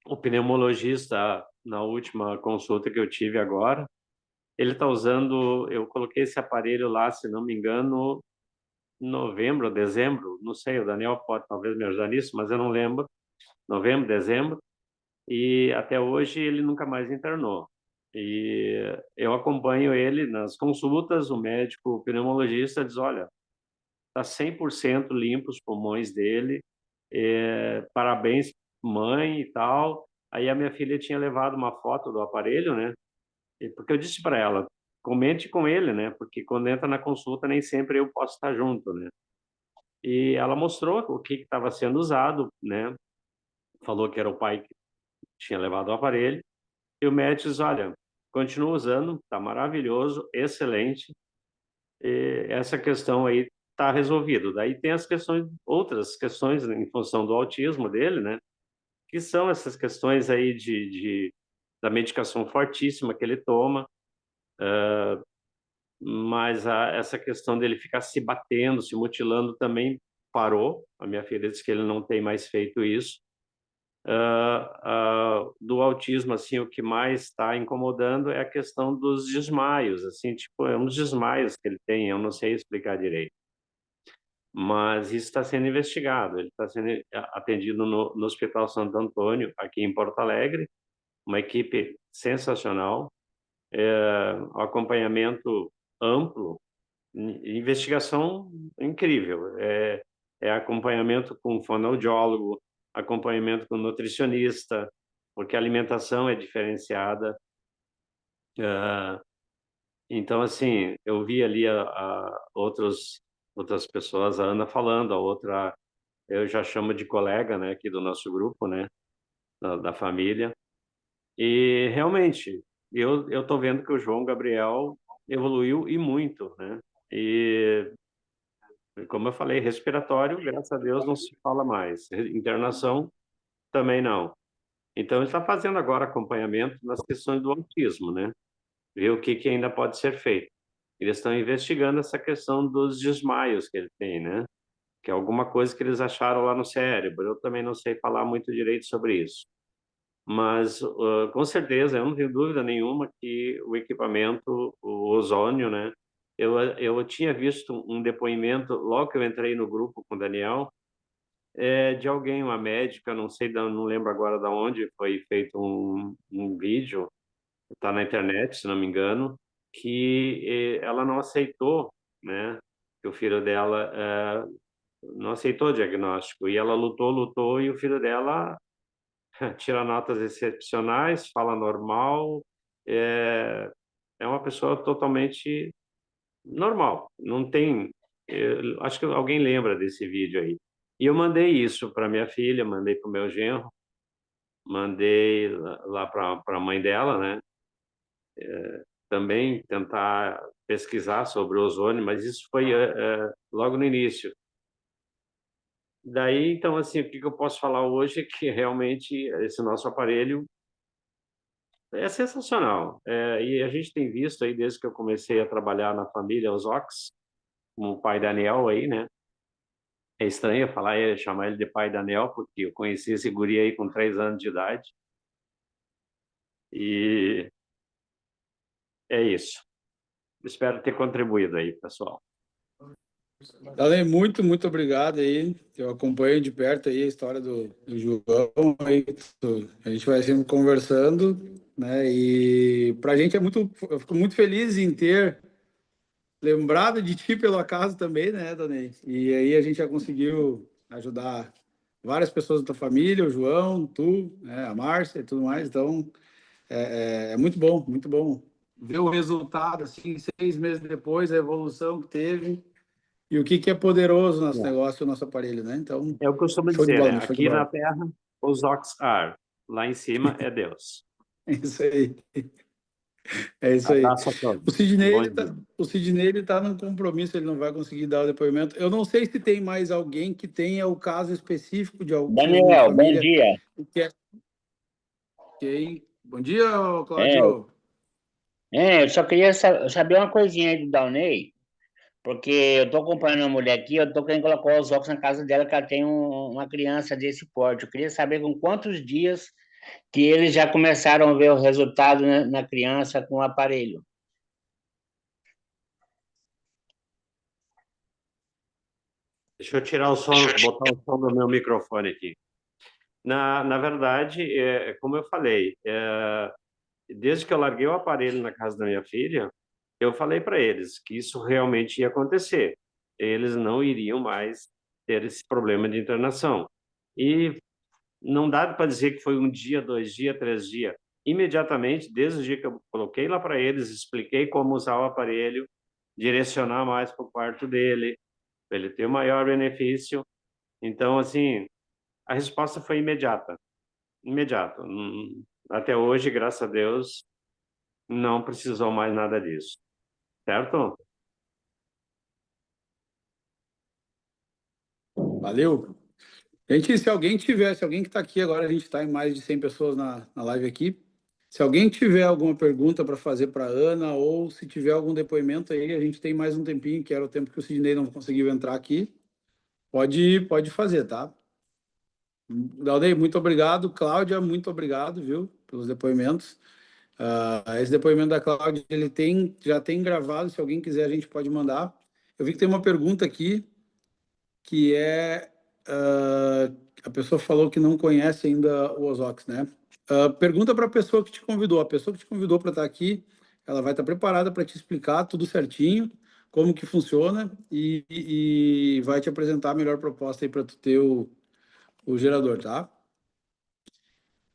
O pneumologista, na última consulta que eu tive agora, ele está usando, eu coloquei esse aparelho lá, se não me engano, novembro ou dezembro, não sei, o Daniel pode talvez me ajudar nisso, mas eu não lembro, novembro, dezembro, e até hoje ele nunca mais internou. E eu acompanho ele nas consultas, o médico o pneumologista diz, olha, está 100% limpo os pulmões dele, parabéns mãe e tal. Aí a minha filha tinha levado uma foto do aparelho, né? Porque eu disse para ela, comente com ele, né? Porque quando entra na consulta nem sempre eu posso estar junto, né? E ela mostrou o que estava sendo usado, né? Falou que era o pai que tinha levado o aparelho. E o médico disse, olha, continua usando, tá maravilhoso, excelente. E essa questão aí está resolvido. Daí tem as questões, outras questões em função do autismo dele, né? Que são essas questões aí da medicação fortíssima que ele toma, mas essa questão dele ficar se batendo, se mutilando também parou. A minha filha disse que ele não tem mais feito isso. Do autismo, assim, o que mais está incomodando é a questão dos desmaios, assim, tipo, é uns desmaios que ele tem, eu não sei explicar direito. Mas isso está sendo investigado. Ele está sendo atendido no Hospital Santo Antônio, aqui em Porto Alegre, uma equipe sensacional, acompanhamento amplo, investigação incrível, acompanhamento com fonoaudiólogo, acompanhamento com nutricionista, porque a alimentação é diferenciada. Então, assim, eu vi ali outras pessoas, a Ana falando, a outra eu já chamo de colega, né, aqui do nosso grupo, né, da família. E realmente, eu tô vendo que o João Gabriel evoluiu e muito, né? E Como eu falei, respiratório, graças a Deus, não se fala mais. Internação, também não. Então, ele está fazendo agora acompanhamento nas questões do autismo, né? Ver o que ainda pode ser feito. Eles estão investigando essa questão dos desmaios que ele tem, né? Que é alguma coisa que eles acharam lá no cérebro. Eu também não sei falar muito direito sobre isso. Mas, com certeza, eu não tenho dúvida nenhuma que o equipamento, o ozônio, né? Eu tinha visto um depoimento, logo que eu entrei no grupo com o Daniel, de alguém, uma médica, não sei, não lembro agora de onde, foi feito um vídeo, está na internet, se não me engano, que ela não aceitou, né? Que o filho dela não aceitou o diagnóstico, e ela lutou, e o filho dela tira notas excepcionais, fala normal, é uma pessoa totalmente normal. Não tem. Acho que alguém lembra desse vídeo aí. E eu mandei isso para minha filha, mandei para o meu genro, mandei lá para a mãe dela, né? Também tentar pesquisar sobre o ozônio, mas isso foi logo no início. Daí, então, assim, o que eu posso falar hoje é que realmente esse nosso aparelho é sensacional. E a gente tem visto aí, desde que eu comecei a trabalhar na família Ozox, como o pai Daniel aí, né? É estranho chamar ele de pai Daniel, porque eu conheci esse guri aí com 3 anos de idade. E é isso. Espero ter contribuído aí, pessoal. Darley, muito obrigado aí. Eu acompanho de perto aí a história do João. Aí, a gente vai sempre conversando, né? E para a gente eu fico muito feliz em ter lembrado de ti pelo acaso também, né, Darley? E aí a gente já conseguiu ajudar várias pessoas da tua família, o João, tu, né, a Márcia e tudo mais. Então, é muito bom ver o resultado, assim, 6 meses depois, a evolução que teve. E o que é poderoso no nosso negócio, o nosso aparelho, né? Então, Eu costumo show de dizer, bola, né? show de Aqui na bola. Terra, os Ox are. Lá em cima é Deus. É isso aí. É isso aí. Abraço a O todos. Sidney, Bom dia. ele tá num compromisso, ele não vai conseguir dar o depoimento. Eu não sei se tem mais alguém que tenha o caso específico de autismo na Daniel, bom família. dia. Ok. Bom dia, É, Cláudio. eu só queria saber uma coisinha aí do Downey, porque eu tô acompanhando uma mulher aqui, eu tô querendo colocar os óculos na casa dela, que ela tem uma criança desse porte. Eu queria saber com quantos dias que eles já começaram a ver o resultado na criança com o aparelho. Deixa eu tirar o som, botar o som do meu microfone aqui. Na verdade, como eu falei, desde que eu larguei o aparelho na casa da minha filha, eu falei para eles que isso realmente ia acontecer. Eles não iriam mais ter esse problema de internação. E não dá para dizer que foi 1 dia, 2 dias, 3 dias. Imediatamente, desde o dia que eu coloquei lá para eles, expliquei como usar o aparelho, direcionar mais para o quarto dele, para ele ter o maior benefício. Então, assim, a resposta foi imediata. Imediato. Até hoje, graças a Deus, não precisou mais nada disso. Certo? Valeu. Gente, se alguém que está aqui agora, a gente está em mais de 100 pessoas na live aqui. Se alguém tiver alguma pergunta para fazer para a Ana, ou se tiver algum depoimento aí, a gente tem mais um tempinho, que era o tempo que o Sidney não conseguiu entrar aqui. Pode fazer, tá? Daldei, muito obrigado. Cláudia, muito obrigado, viu, pelos depoimentos. Esse depoimento da Cláudia, já tem gravado, se alguém quiser, a gente pode mandar. Eu vi que tem uma pergunta aqui, que a pessoa falou que não conhece ainda o Ozox, né? Pergunta para a pessoa que te convidou. A pessoa que te convidou para estar aqui, ela vai estar preparada para te explicar tudo certinho, como que funciona e vai te apresentar a melhor proposta aí para tu ter o gerador, tá?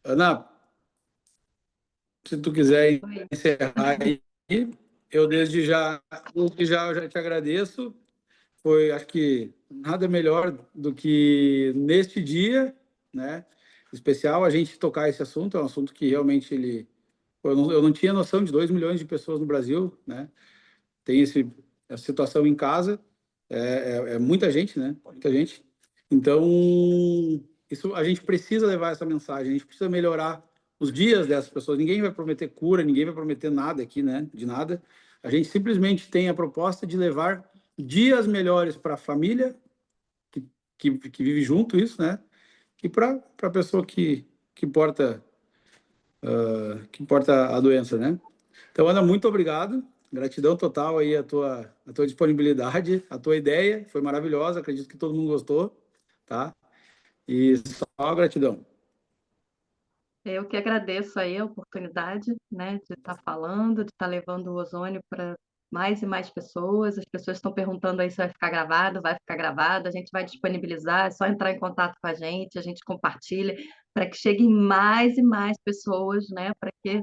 Ana, se tu quiser encerrar aí, eu já te agradeço. Acho que nada melhor do que neste dia, né? Especial a gente tocar esse assunto, é um assunto que realmente eu não tinha noção de 2 milhões de pessoas no Brasil, né? Tem essa situação em casa. É muita gente, né? Muita gente. Então, isso, a gente precisa levar essa mensagem, a gente precisa melhorar os dias dessas pessoas. Ninguém vai prometer cura, ninguém vai prometer nada aqui, né? De nada. A gente simplesmente tem a proposta de levar dias melhores para a família que vive junto, isso, né? E para a pessoa que porta a doença, né? Então, Ana, muito obrigado. Gratidão total aí a tua disponibilidade, a tua ideia foi maravilhosa. Acredito que todo mundo gostou, tá? E só gratidão. Eu que agradeço aí a oportunidade, né, de estar falando, de estar levando o ozônio para mais e mais pessoas. As pessoas estão perguntando aí se vai ficar gravado, a gente vai disponibilizar, é só entrar em contato com a gente compartilha para que cheguem mais e mais pessoas, né, para que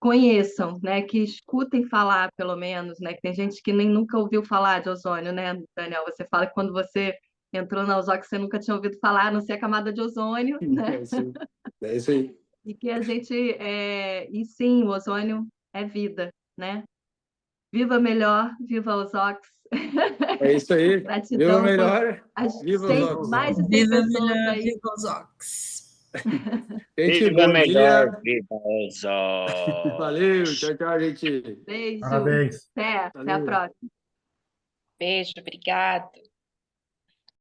conheçam, né, que escutem falar, pelo menos, né, que tem gente que nem nunca ouviu falar de ozônio, né, Daniel? Você fala que quando você entrou na Ozox, você nunca tinha ouvido falar, a não ser a camada de ozônio, né? É isso aí. E que a gente, e sim, o ozônio é vida, né? Viva melhor, viva Ozox. É isso aí. Viva Gratidão por melhor. as Viva 100, Ozox. mais de 100 Viva pessoas melhor, aí. viva os Ox. Gente, Viva bom melhor, dia. viva os Ox. Valeu. Tchau, tchau, gente. Beijo. Parabéns. Até a Valeu. próxima. Beijo, obrigado.